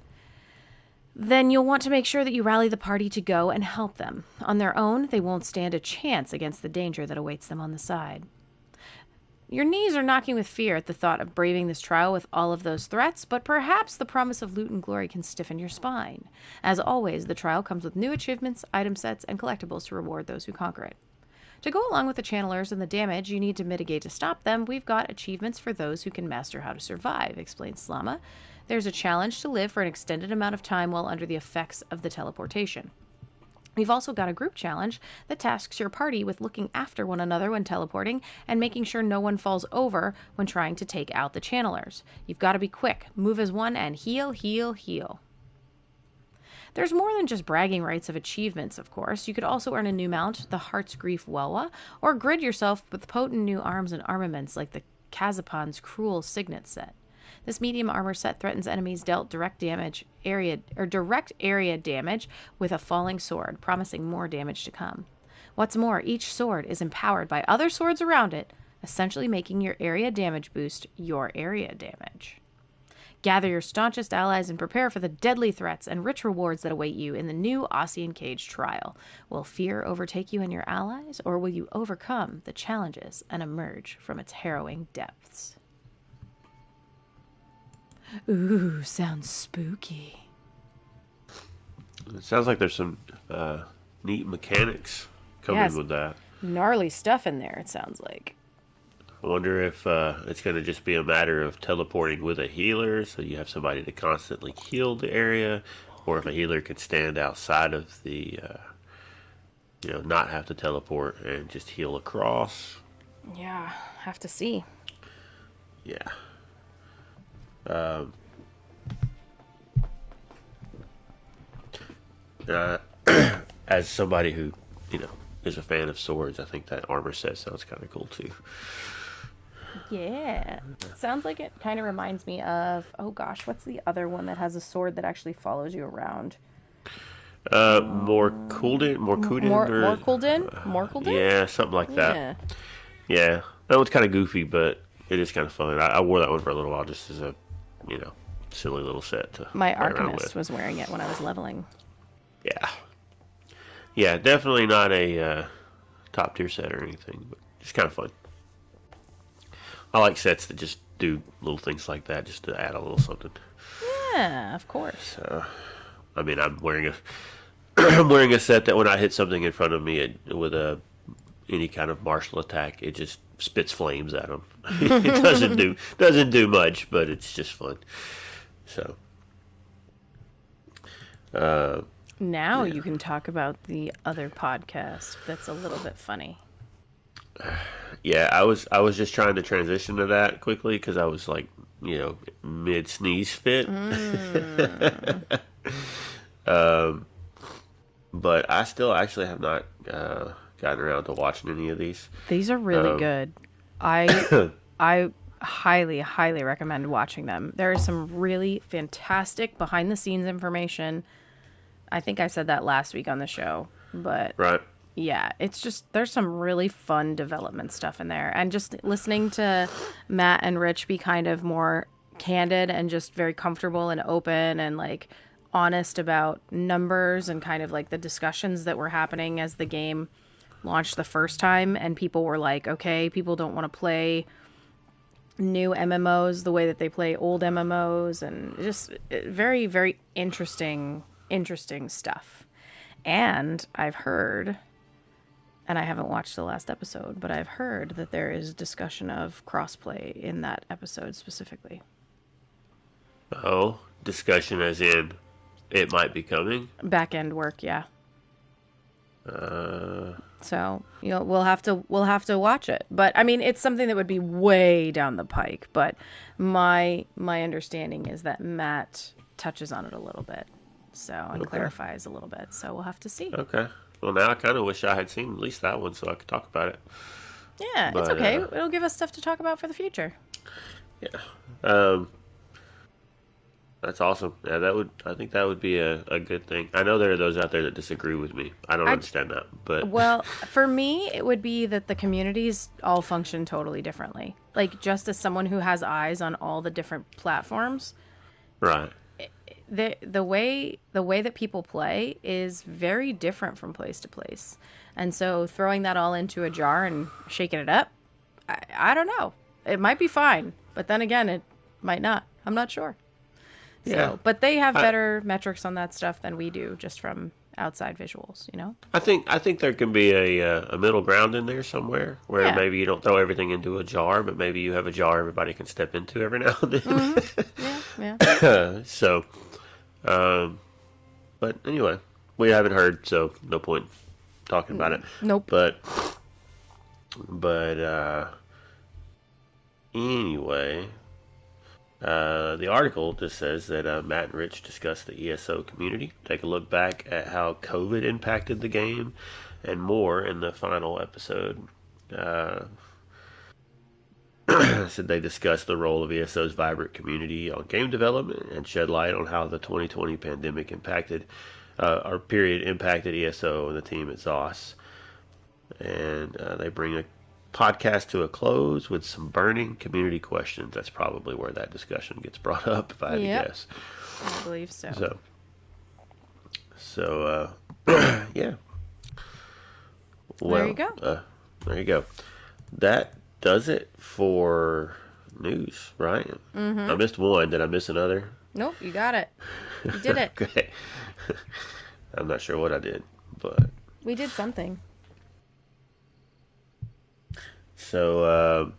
then you'll want to make sure that you rally the party to go and help them. On their own, they won't stand a chance against the danger that awaits them on the side. Your knees are knocking with fear at the thought of braving this trial with all of those threats, but perhaps the promise of loot and glory can stiffen your spine. As always, the trial comes with new achievements, item sets, and collectibles to reward those who conquer it. To go along with the channelers and the damage you need to mitigate to stop them, we've got achievements for those who can master how to survive, explains Slama. There's a challenge to live for an extended amount of time while under the effects of the teleportation. We've also got a group challenge that tasks your party with looking after one another when teleporting and making sure no one falls over when trying to take out the channelers. You've got to be quick, move as one, and heal, heal, heal. There's more than just bragging rights of achievements, of course. You could also earn a new mount, the Heart's Grief Welwa, or grid yourself with potent new arms and armaments like the Kazapan's Cruel Signet set. This medium armor set threatens enemies dealt direct area damage with a falling sword, promising more damage to come. What's more, each sword is empowered by other swords around it, essentially making your area damage boost your area damage. Gather your staunchest allies and prepare for the deadly threats and rich rewards that await you in the new Ossian Cage trial. Will fear overtake you and your allies, or will you overcome the challenges and emerge from its harrowing depths? Ooh, sounds spooky. It sounds like there's some neat mechanics coming with that. Gnarly stuff in there, it sounds like. I wonder if it's going to just be a matter of teleporting with a healer, so you have somebody to constantly heal the area, or if a healer can stand outside of the, not have to teleport and just heal across. Yeah, have to see. Yeah. As somebody who, is a fan of swords, I think that armor set sounds kind of cool too. Yeah. Sounds like it kind of reminds me of, oh gosh, what's the other one that has a sword that actually follows you around? Morkulden? Yeah, something like that. Yeah. That one's kind of goofy, but it is kind of fun. I wore that one for a little while just as a, silly little set to My play around with. Arcanist was wearing it when I was leveling. Yeah. Yeah, definitely not a top tier set or anything, but just kind of fun. I like sets that just do little things like that just to add a little something. Yeah, of course. I'm wearing a I'm wearing a set that when I hit something in front of me with any kind of martial attack, it just spits flames at them. It doesn't do much, but it's just fun. So now you can talk about the other podcast that's a little bit funny. Yeah, I was just trying to transition to that quickly because I was like, mid sneeze fit. But I still actually have not gotten around to watching any of these. These are really good. I highly, highly recommend watching them. There is some really fantastic behind the scenes information. I think I said that last week on the show, but Right. yeah, it's just there's some really fun development stuff in there. And just listening to Matt and Rich be kind of more candid and just very comfortable and open and like honest about numbers and kind of like the discussions that were happening as the game launched the first time and people were like, okay, people don't want to play new MMOs the way that they play old MMOs, and just very, very interesting stuff. And I've heard, and I haven't watched the last episode, but I've heard that there is discussion of crossplay in that episode specifically. Oh, discussion as in it might be coming. Back end work, yeah. Uh, So we'll have to watch it. But I mean, it's something that would be way down the pike. But my understanding is that Matt touches on it a little bit, so and clarifies a little bit. So we'll have to see. Okay. Well, now I kind of wish I had seen at least that one so I could talk about it. Yeah, it's okay. It'll give us stuff to talk about for the future. Yeah. That's awesome. Yeah, I think that would be a good thing. I know there are those out there that disagree with me. I don't understand that, but well, for me, it would be that the communities all function totally differently. Like, just as someone who has eyes on all the different platforms, right. The way that people play is very different from place to place. And so throwing that all into a jar and shaking it up, I don't know. It might be fine, but then again, it might not. I'm not sure. Yeah. So, but they have better metrics on that stuff than we do, just from outside visuals, I think there can be a middle ground in there somewhere where maybe you don't throw everything into a jar, but maybe you have a jar everybody can step into every now and then. Mm-hmm. Yeah. So, but anyway, we haven't heard, so no point talking about it. Nope. But anyway. The article just says that Matt and Rich discussed the ESO community, take a look back at how COVID impacted the game, and more in the final episode. Said they discussed the role of ESO's vibrant community on game development and shed light on how the 2020 pandemic impacted ESO and the team at ZOS. And they bring a podcast to a close with some burning community questions. That's probably where that discussion gets brought up, if I had to guess. I believe so. So yeah. Well, there you go. There you go. That does it for news, right? Mm-hmm. I missed one. Did I miss another? Nope, you got it. You did it. Okay. I'm not sure what I did, but we did something. So,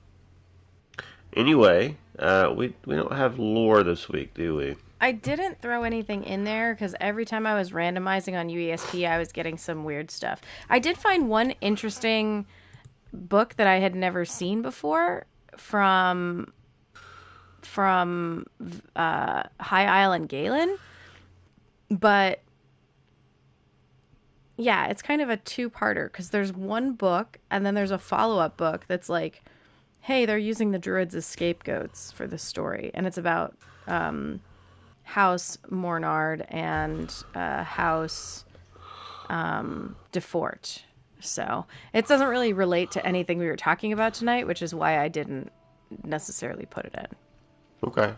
anyway, we don't have lore this week, do we? I didn't throw anything in there because every time I was randomizing on UESP, I was getting some weird stuff. I did find one interesting book that I had never seen before from High Isle and Galen, but yeah, it's kind of a two-parter because there's one book and then there's a follow-up book that's like, hey, they're using the druids as scapegoats for this story, and it's about House Mornard and House Defort. So it doesn't really relate to anything we were talking about tonight, which is why I didn't necessarily put it in. Okay.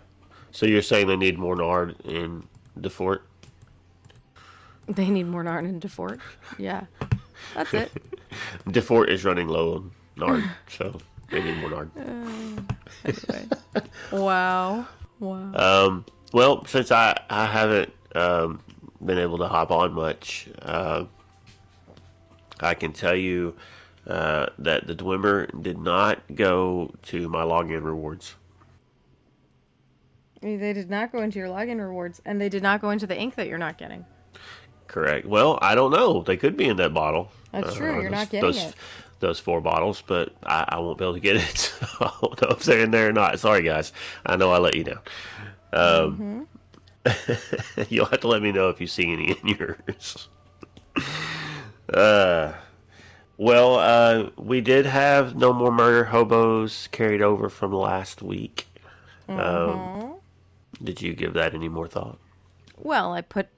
So you're saying they need Mornard in Defort? They need more Nard and Defort. Yeah, that's it. Defort is running low on Nard, so they need more Nard. Anyway. Wow. Well, since I haven't been able to hop on much, I can tell you that the Dwemer did not go to my login rewards. They did not go into your login rewards, and they did not go into the ink that you're not getting. Correct. Well, I don't know. They could be in that bottle. That's true. You're not getting it. Those 4 bottles, but I won't be able to get it. So I don't know if they're in there or not. Sorry, guys. I know I let you down. You'll have to let me know if you see any in yours. We did have No More Murder Hobos carried over from last week. Did you give that any more thought? Well, I put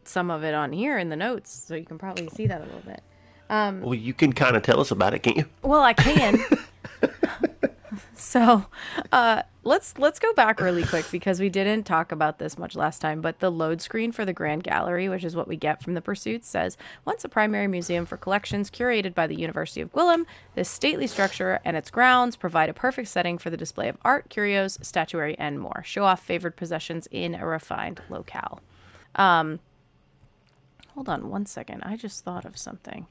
some of it on here in the notes, so you can probably see that a little bit. Well, you can kind of tell us about it, can't you? Well, I can. So, let's go back really quick because we didn't talk about this much last time. But the load screen for the Grand Gallery, which is what we get from the Pursuits, says once a primary museum for collections curated by the University of Gwillem, this stately structure and its grounds provide a perfect setting for the display of art, curios, statuary, and more. Show off favored possessions in a refined locale. Hold on one second. I just thought of something.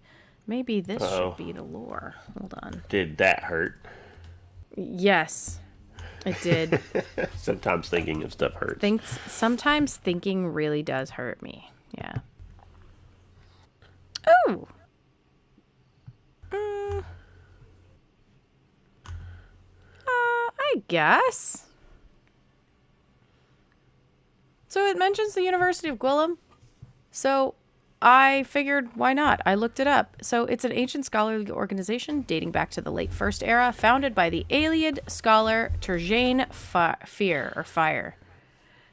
Maybe this should be the lore. Hold on. Did that hurt? Yes, it did. Sometimes thinking of stuff hurts. Sometimes thinking really does hurt me. Yeah. Oh. I guess. So it mentions the University of Gwillem. So I figured, why not? I looked it up. So it's an ancient scholarly organization dating back to the late First Era, founded by the Aeolid scholar Turgeon Fire.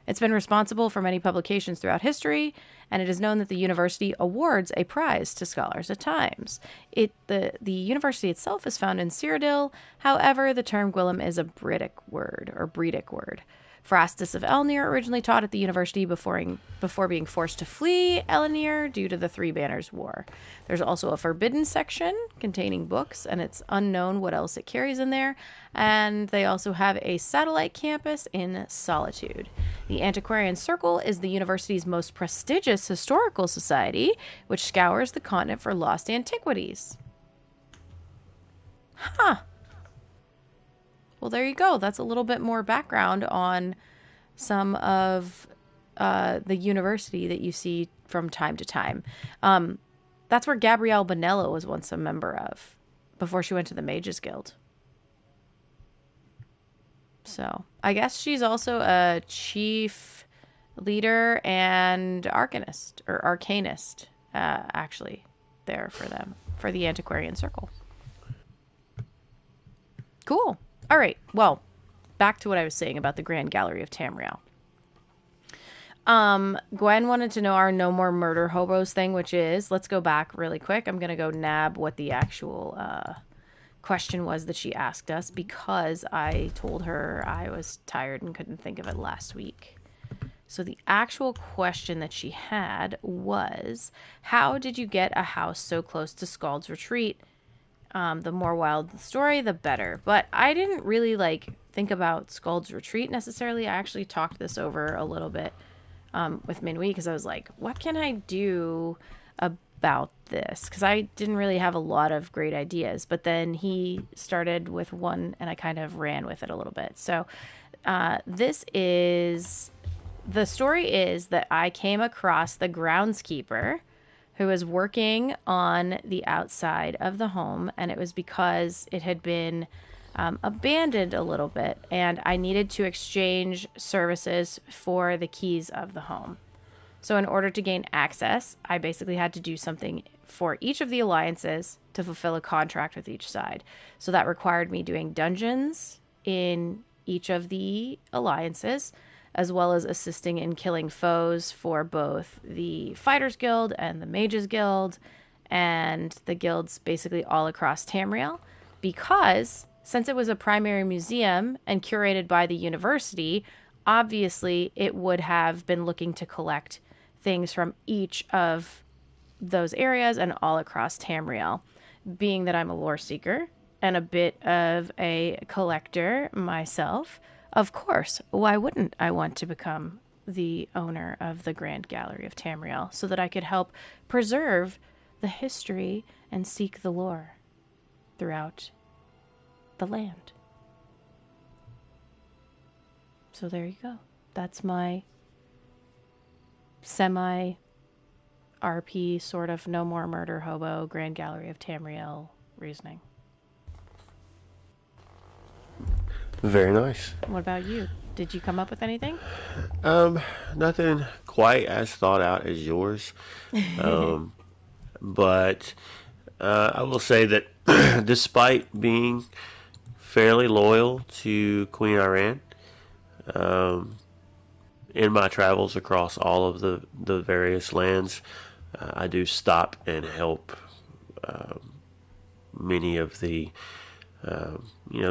It's been responsible for many publications throughout history, and it is known that the university awards a prize to scholars at times. The university itself is found in Cyrodiil. However, the term Gwillem is a British word. Phrastus of Elnir originally taught at the university before being forced to flee Elenir due to the Three Banners War. There's also a forbidden section containing books, and it's unknown what else it carries in there. And they also have a satellite campus in Solitude. The Antiquarian Circle is the university's most prestigious historical society, which scours the continent for lost antiquities. Huh. Well, there you go. That's a little bit more background on some of the university that you see from time to time. That's where Gabrielle Bonello was once a member of, before she went to the Mages Guild. So, I guess she's also a chief leader and arcanist, actually, there for them, for the Antiquarian Circle. Cool. All right, well, back to what I was saying about the Grand Gallery of Tamriel. Gwen wanted to know our No More Murder Hobos thing, which is, let's go back really quick. I'm going to go nab what the actual question was that she asked us, because I told her I was tired and couldn't think of it last week. So the actual question that she had was, how did you get a house so close to Skald's Retreat? The more wild the story, the better. But I didn't really think about Skald's Retreat necessarily. I actually talked this over a little bit with Minwee, because I was like, what can I do about this? Because I didn't really have a lot of great ideas. But then he started with one, and I kind of ran with it a little bit. So the story is that I came across the groundskeeper who was working on the outside of the home, and it was because it had been abandoned a little bit, and I needed to exchange services for the keys of the home. So in order to gain access, I basically had to do something for each of the alliances to fulfill a contract with each side. So that required me doing dungeons in each of the alliances, as well as assisting in killing foes for both the Fighters Guild and the Mages Guild and the guilds basically all across Tamriel, because since it was a primary museum and curated by the university, obviously it would have been looking to collect things from each of those areas and all across Tamriel. Being that I'm a lore seeker and a bit of a collector myself, of course, why wouldn't I want to become the owner of the Grand Gallery of Tamriel so that I could help preserve the history and seek the lore throughout the land? So there you go. That's my semi-RP sort of No More Murder Hobo Grand Gallery of Tamriel reasoning. Very nice. What about you? Did you come up with anything? Nothing quite as thought out as yours. But I will say that despite being fairly loyal to Queen Iran, in my travels across all of the various lands, I do stop and help many of the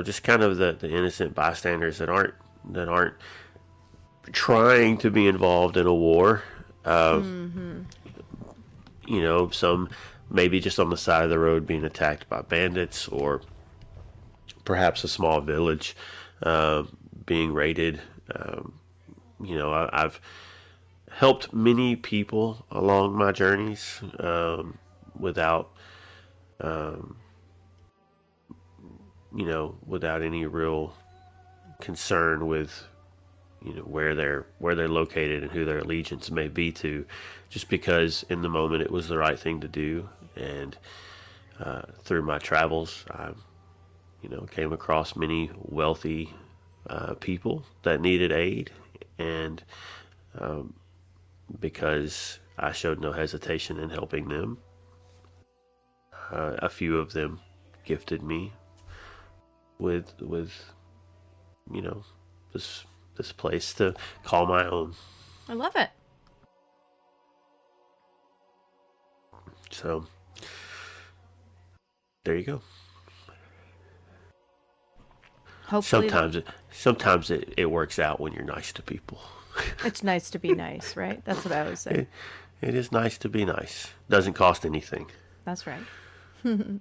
just kind of the innocent bystanders that aren't trying to be involved in a war. Uh, Mm-hmm. some maybe just on the side of the road being attacked by bandits, or perhaps a small village uh, being raided. I've helped many people along my journeys without, um, without any real concern with where they're located and who their allegiance may be to, just because in the moment it was the right thing to do. And through my travels, I came across many wealthy people that needed aid, and um, because I showed no hesitation in helping them, a few of them gifted me with you know this this place to call my own. I love it. So there you go. Hopefully, Sometimes it works out when you're nice to people. it's nice to be nice, right? That's what I always say. It is nice to be nice. Doesn't cost anything. That's right.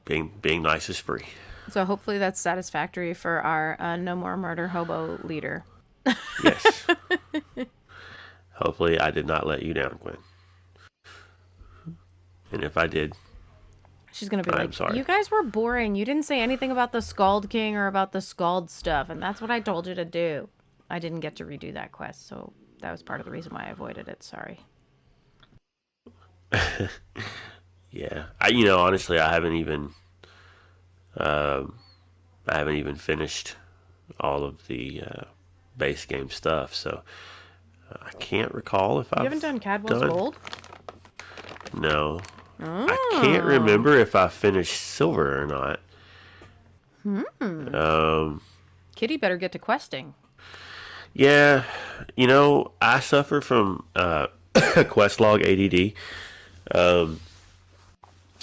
Being nice is free. So hopefully that's satisfactory for our No More Murder Hobo leader. Yes. Hopefully I did not let you down, Gwen. And if I did, She's going to be I'm like, sorry. you guys were boring. You didn't say anything about the Scald King or about the Scald stuff, and that's what I told you to do. I didn't get to redo that quest, so that was part of the reason why I avoided it. Sorry. Yeah. Honestly, um, I haven't even finished all of the base game stuff, so I can't recall if You I've haven't done Cadwell's done. Gold? No, I can't Oh. remember if I finished silver or not. Hmm. Um, Kitty better get to questing. yeah, I suffer from quest log ADD, um,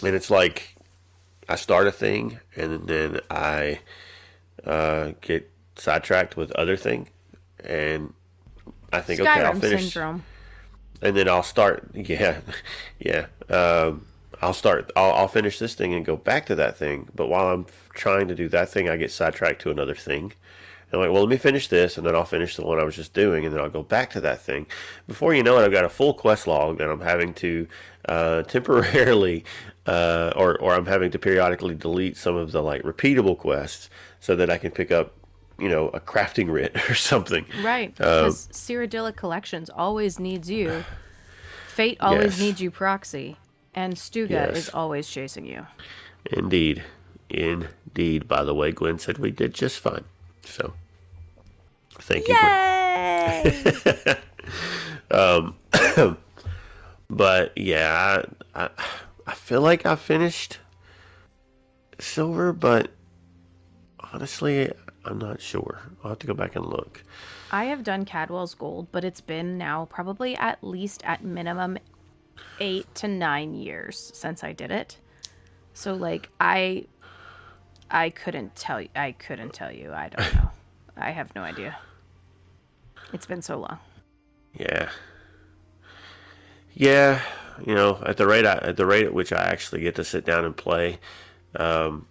and it's like I start a thing and then I get sidetracked with other thing, and I think, okay, I'll Skyrim finish, syndrome. and then I'll start. Yeah, yeah. I'll finish this thing and go back to that thing. But while I'm trying to do that thing, I get sidetracked to another thing. And I'm like, well, let me finish this, and then I'll finish the one I was just doing, and then I'll go back to that thing. Before you know it, I've got a full quest log that I'm having to temporarily, or I'm having to periodically delete some of the like repeatable quests so that I can pick up, a crafting writ or something. Right, Um, because Cyrodiilic Collections always needs you. Fate always yes, needs you proxy. And Stuga is yes, always chasing you. indeed, indeed. By the way, Gwen said we did just fine. So thank you, Gwen. Yay! um, but yeah, I feel like I finished silver, but honestly, I'm not sure. I'll have to go back and look. I have done Cadwell's Gold, but it's been now probably at least at minimum 8 to 9 years since I did it. So like I couldn't tell you. I couldn't tell you. I don't know. I have no idea. It's been so long. Yeah, yeah. At the rate at which I actually get to sit down and play, um,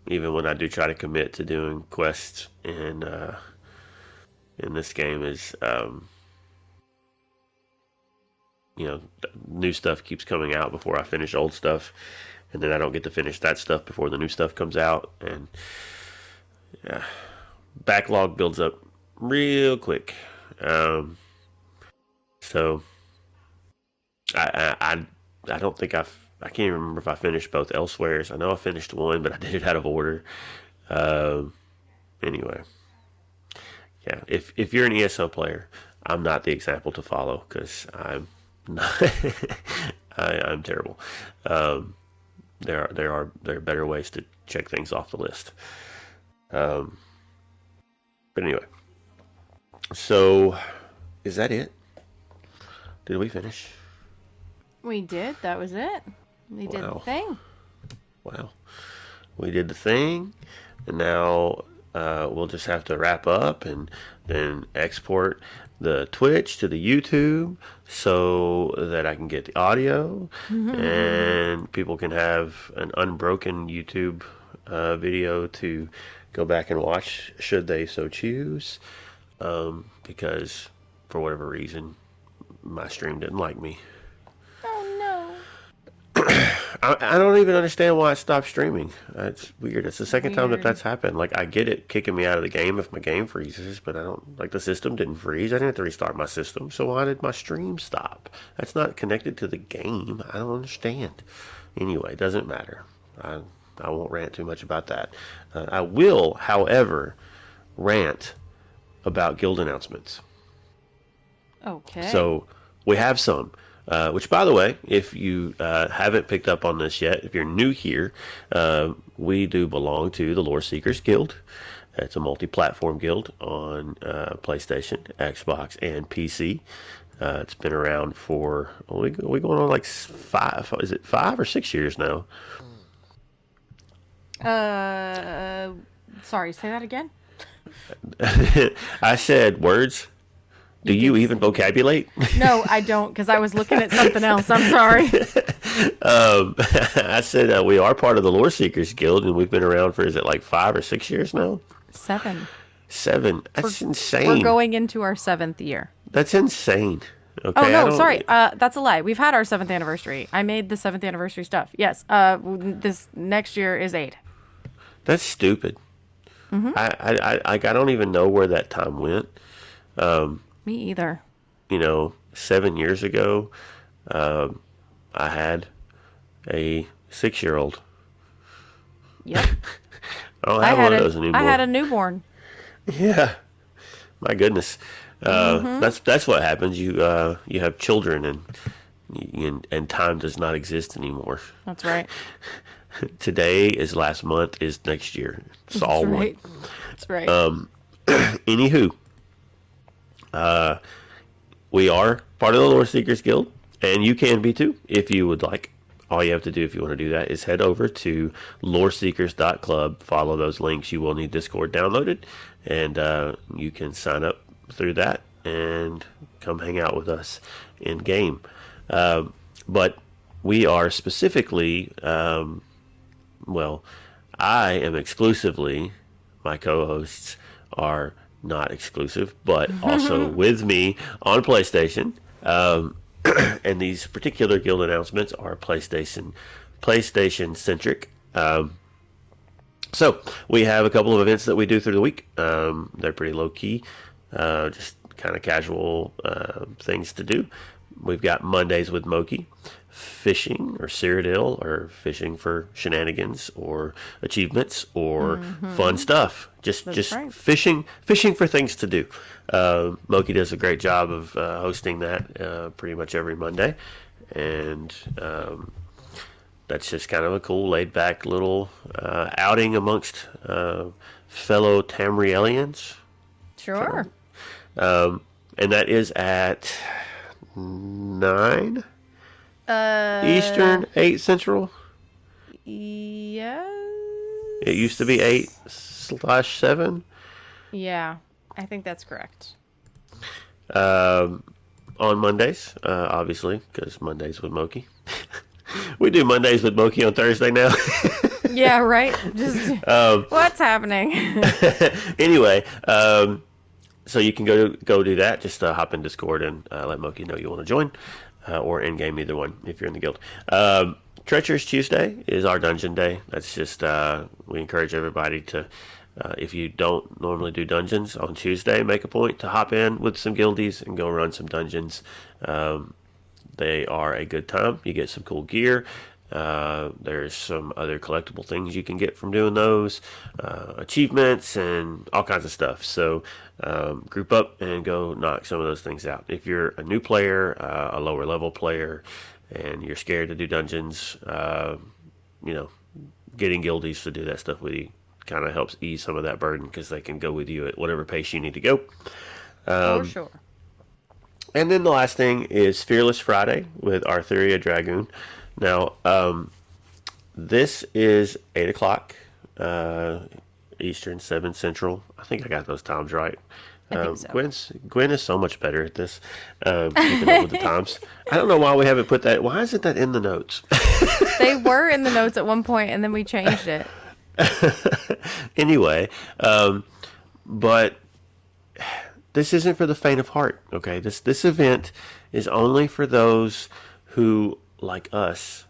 even when I do try to commit to doing quests in this game, is new stuff keeps coming out before I finish old stuff, and then I don't get to finish that stuff before the new stuff comes out, and yeah, backlog builds up real quick. Um, so I don't think I can't even remember if I finished both Elsewheres. I know I finished one, but I did it out of order. Um, anyway, yeah. If you're an ESO player, I'm not the example to follow because I'm not. I'm terrible. Um, there are better ways to check things off the list. Um, but anyway, so Is that it? Did we finish? We did. That was it. We did the Wow. thing. Wow. We did the thing, and now we'll just have to wrap up and then export the Twitch to the YouTube so that I can get the audio and people can have an unbroken YouTube video to go back and watch should they so choose. Because for whatever reason, my stream didn't like me. Oh no. I don't even understand why I stopped streaming. It's weird. It's the second time that Weird. that's happened. Like, I get it kicking me out of the game if my game freezes, but I don't, like, the system didn't freeze. I didn't have to restart my system, so why did my stream stop? That's not connected to the game. I don't understand. Anyway, it doesn't matter. I, I won't rant too much about that. I will, however, rant about guild announcements. Okay. So we have some. Which, by the way, if you haven't picked up on this yet, if you're new here, we do belong to the Lore Seekers Guild. It's a multi-platform guild on PlayStation, Xbox, and PC. It's been around for we going on like 5? Is it 5 or 6 years now? Uh, Sorry. Say that again. I said words. Do You did. you even vocabulate? No, I don't, because I was looking at something else. I'm sorry. I said we are part of the Lore Seekers Guild, and we've been around for, is it like 5 or 6 years now? 7. 7. We're, That's insane. we're going into our 7th year. That's insane. Oh Okay, I no, don't. sorry. That's a lie. We've had our 7th anniversary. I made the 7th anniversary stuff. Yes. This next year is 8. That's stupid. Mm-hmm. I don't even know where that time went. Um, Me either. 7 years ago, I had a 6-year-old. Yep. I don't have one of those anymore. I had a newborn. Yeah, my goodness. Mm-hmm. That's what happens. You have children, and time does not exist anymore. That's right. Today is last month is next year. It's That's all right. one. That's right. Anywho, uh, we are part of the Lore Seekers Guild, and you can be too if you would like. All you have to do if you want to do that is head over to loreseekers.club, follow those links. You will need Discord downloaded, and you can sign up through that and come hang out with us in game. But we are specifically, well, I am exclusively, my co-hosts are not exclusive, but also with me on PlayStation. And these particular guild announcements are PlayStation centric. So we have a couple of events that we do through the week. They're pretty low key, just kind of casual things to do. We've got Mondays with Moki, fishing or Cyrodiil, or fishing for shenanigans or achievements or fun stuff. Just right. fishing for things to do. Moki does a great job of hosting that pretty much every Monday, and that's just kind of a cool, laid-back little outing amongst fellow Tamrielians. Sure. And that is at 9 Eastern, 8 Central. Yes. It used to be 8/7. Yeah, I think that's correct. On Mondays, obviously, because Mondays with Moki. We do Mondays with Moki on Thursday now. Yeah, right. Just what's happening? Anyway, so you can go do that. Just hop in Discord and let Moki know you want to join, or in game, either one if you're in the guild. Treacherous Tuesday is our dungeon day. That's just we encourage everybody to, if you don't normally do dungeons on Tuesday, make a point to hop in with some guildies and go run some dungeons. They are a good time. You get some cool gear. There's some other collectible things you can get from doing those, achievements and all kinds of stuff. So group up and go knock some of those things out. If you're a new player, a lower level player, and you're scared to do dungeons, getting guildies to do that stuff with you kind of helps ease some of that burden, because they can go with you at whatever pace you need to go. For sure. And then the last thing is Fearless Friday with Arthuria Dragoon. Now, this is 8 o'clock Eastern, 7 Central. I think I got those times right. I think so. Gwen is so much better at this, keeping up with the times. I don't know why we haven't put that. Why isn't that in the notes? They were in the notes at one point, and then we changed it. Anyway, but this isn't for the faint of heart. Okay, this event is only for those who, like us,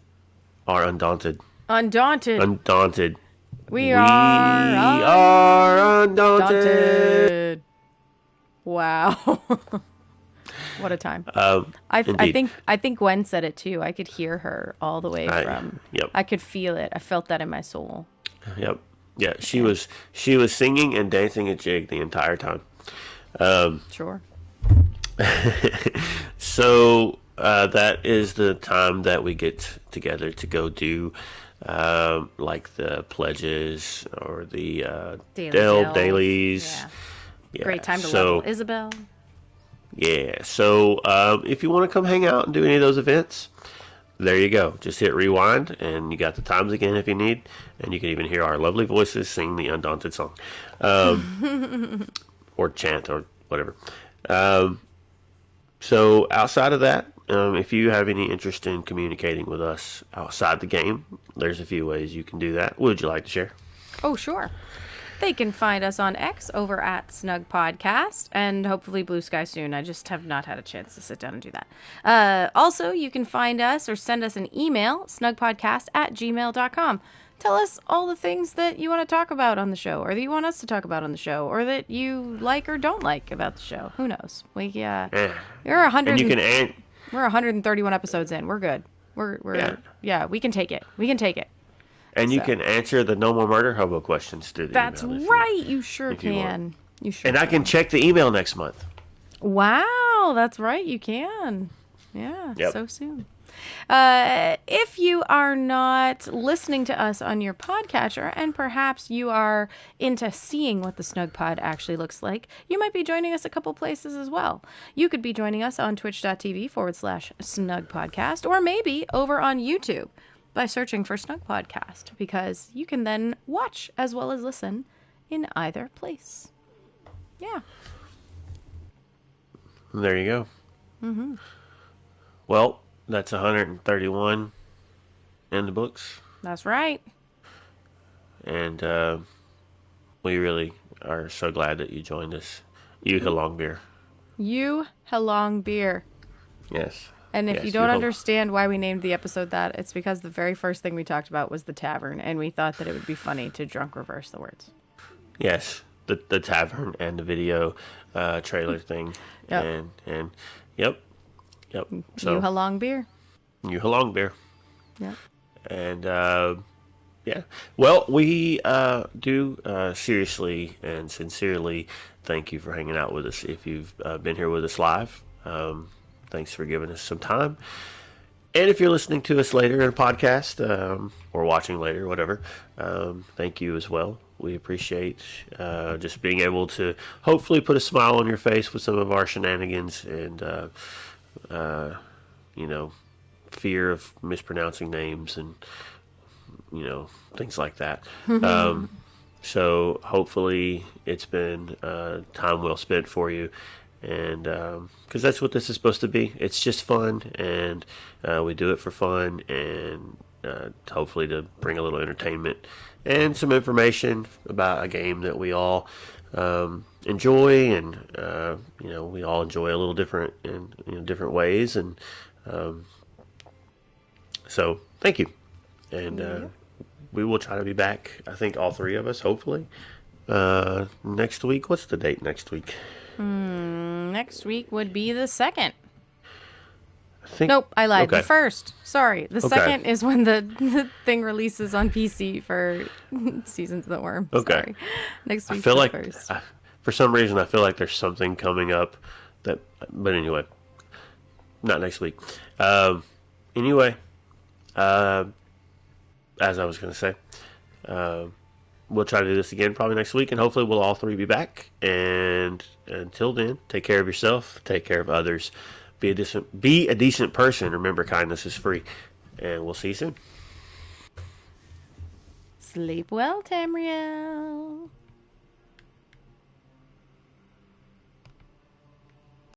are undaunted. Undaunted. Undaunted. We are undaunted. Wow. What a time. I think Gwen said it too. I could hear her all the way from. Yep. I could feel it. I felt that in my soul. Yep. Yeah, she was singing and dancing a jig the entire time. Sure. So that is the time that we get together to go do like the pledges or the dailies. Yeah. Great time to level Isabel. Yeah. So if you want to come hang out and do any of those events, there you go. Just hit rewind, and you got the times again if you need, and you can even hear our lovely voices sing the Undaunted song, or chant or whatever. So outside of that, if you have any interest in communicating with us outside the game, there's a few ways you can do that. What would you like to share? Oh, sure. They can find us on X over at Snugpod Cast, and hopefully Blue Sky soon. I just have not had a chance to sit down and do that. Also, you can find us or send us an email, snugpodcast@gmail.com. Tell us all the things that you want to talk about on the show, or that you want us to talk about on the show, or that you like or don't like about the show. Who knows? We're 131 episodes in. We're good. We're we can take it. We can take it. And you can answer the No More Murder Hobo questions through the That's email. right. You sure can. You sure. And I can check the email next month. Wow, that's right. You can. Yeah. Yep. So soon. If you are not listening to us on your podcatcher, and perhaps you are into seeing what the Snugpod actually looks like, you might be joining us a couple places as well. You could be joining us on twitch.tv/snugpodcast, or maybe over on YouTube by searching for Snugpod Cast, because you can then watch as well as listen in either place. Yeah. There you go. Mm-hmm. Well, that's 131 in the books. That's right. And we really are so glad that you joined us. You Helong Beer. You Helong Beer. Yes. And if you don't understand why we named the episode that, it's because the very first thing we talked about was the tavern, and we thought that it would be funny to drunk reverse the words. Yes, the tavern and the video trailer thing. Yep. And yep. So, You Helong Beer. You Helong Beer. Yep. And yeah. Well, we do seriously and sincerely thank you for hanging out with us. If you've been here with us live, thanks for giving us some time. And if you're listening to us later in a podcast or watching later, whatever, thank you as well. We appreciate just being able to hopefully put a smile on your face with some of our shenanigans and, fear of mispronouncing names and, things like that. So hopefully it's been time well spent for you. And because that's what this is supposed to be. It's just fun, and we do it for fun, and hopefully to bring a little entertainment and some information about a game that we all enjoy, and we all enjoy a little different in different ways. And so thank you, and we will try to be back. I think all three of us, hopefully, next week. What's the date next week? Next week would be the 2nd. Nope, I lied. Okay. The 1st. Sorry. The 2nd is when the thing releases on PC for Seasons of the Worm. Okay. Sorry. Next week's I feel the like 1st. For some reason I feel like there's something coming up but anyway, not next week. Anyway, as I was going to say, we'll try to do this again probably next week, and hopefully we'll all three be back. And until then, take care of yourself, take care of others, be a decent person. Remember, kindness is free, and we'll see you soon. Sleep well, Tamriel.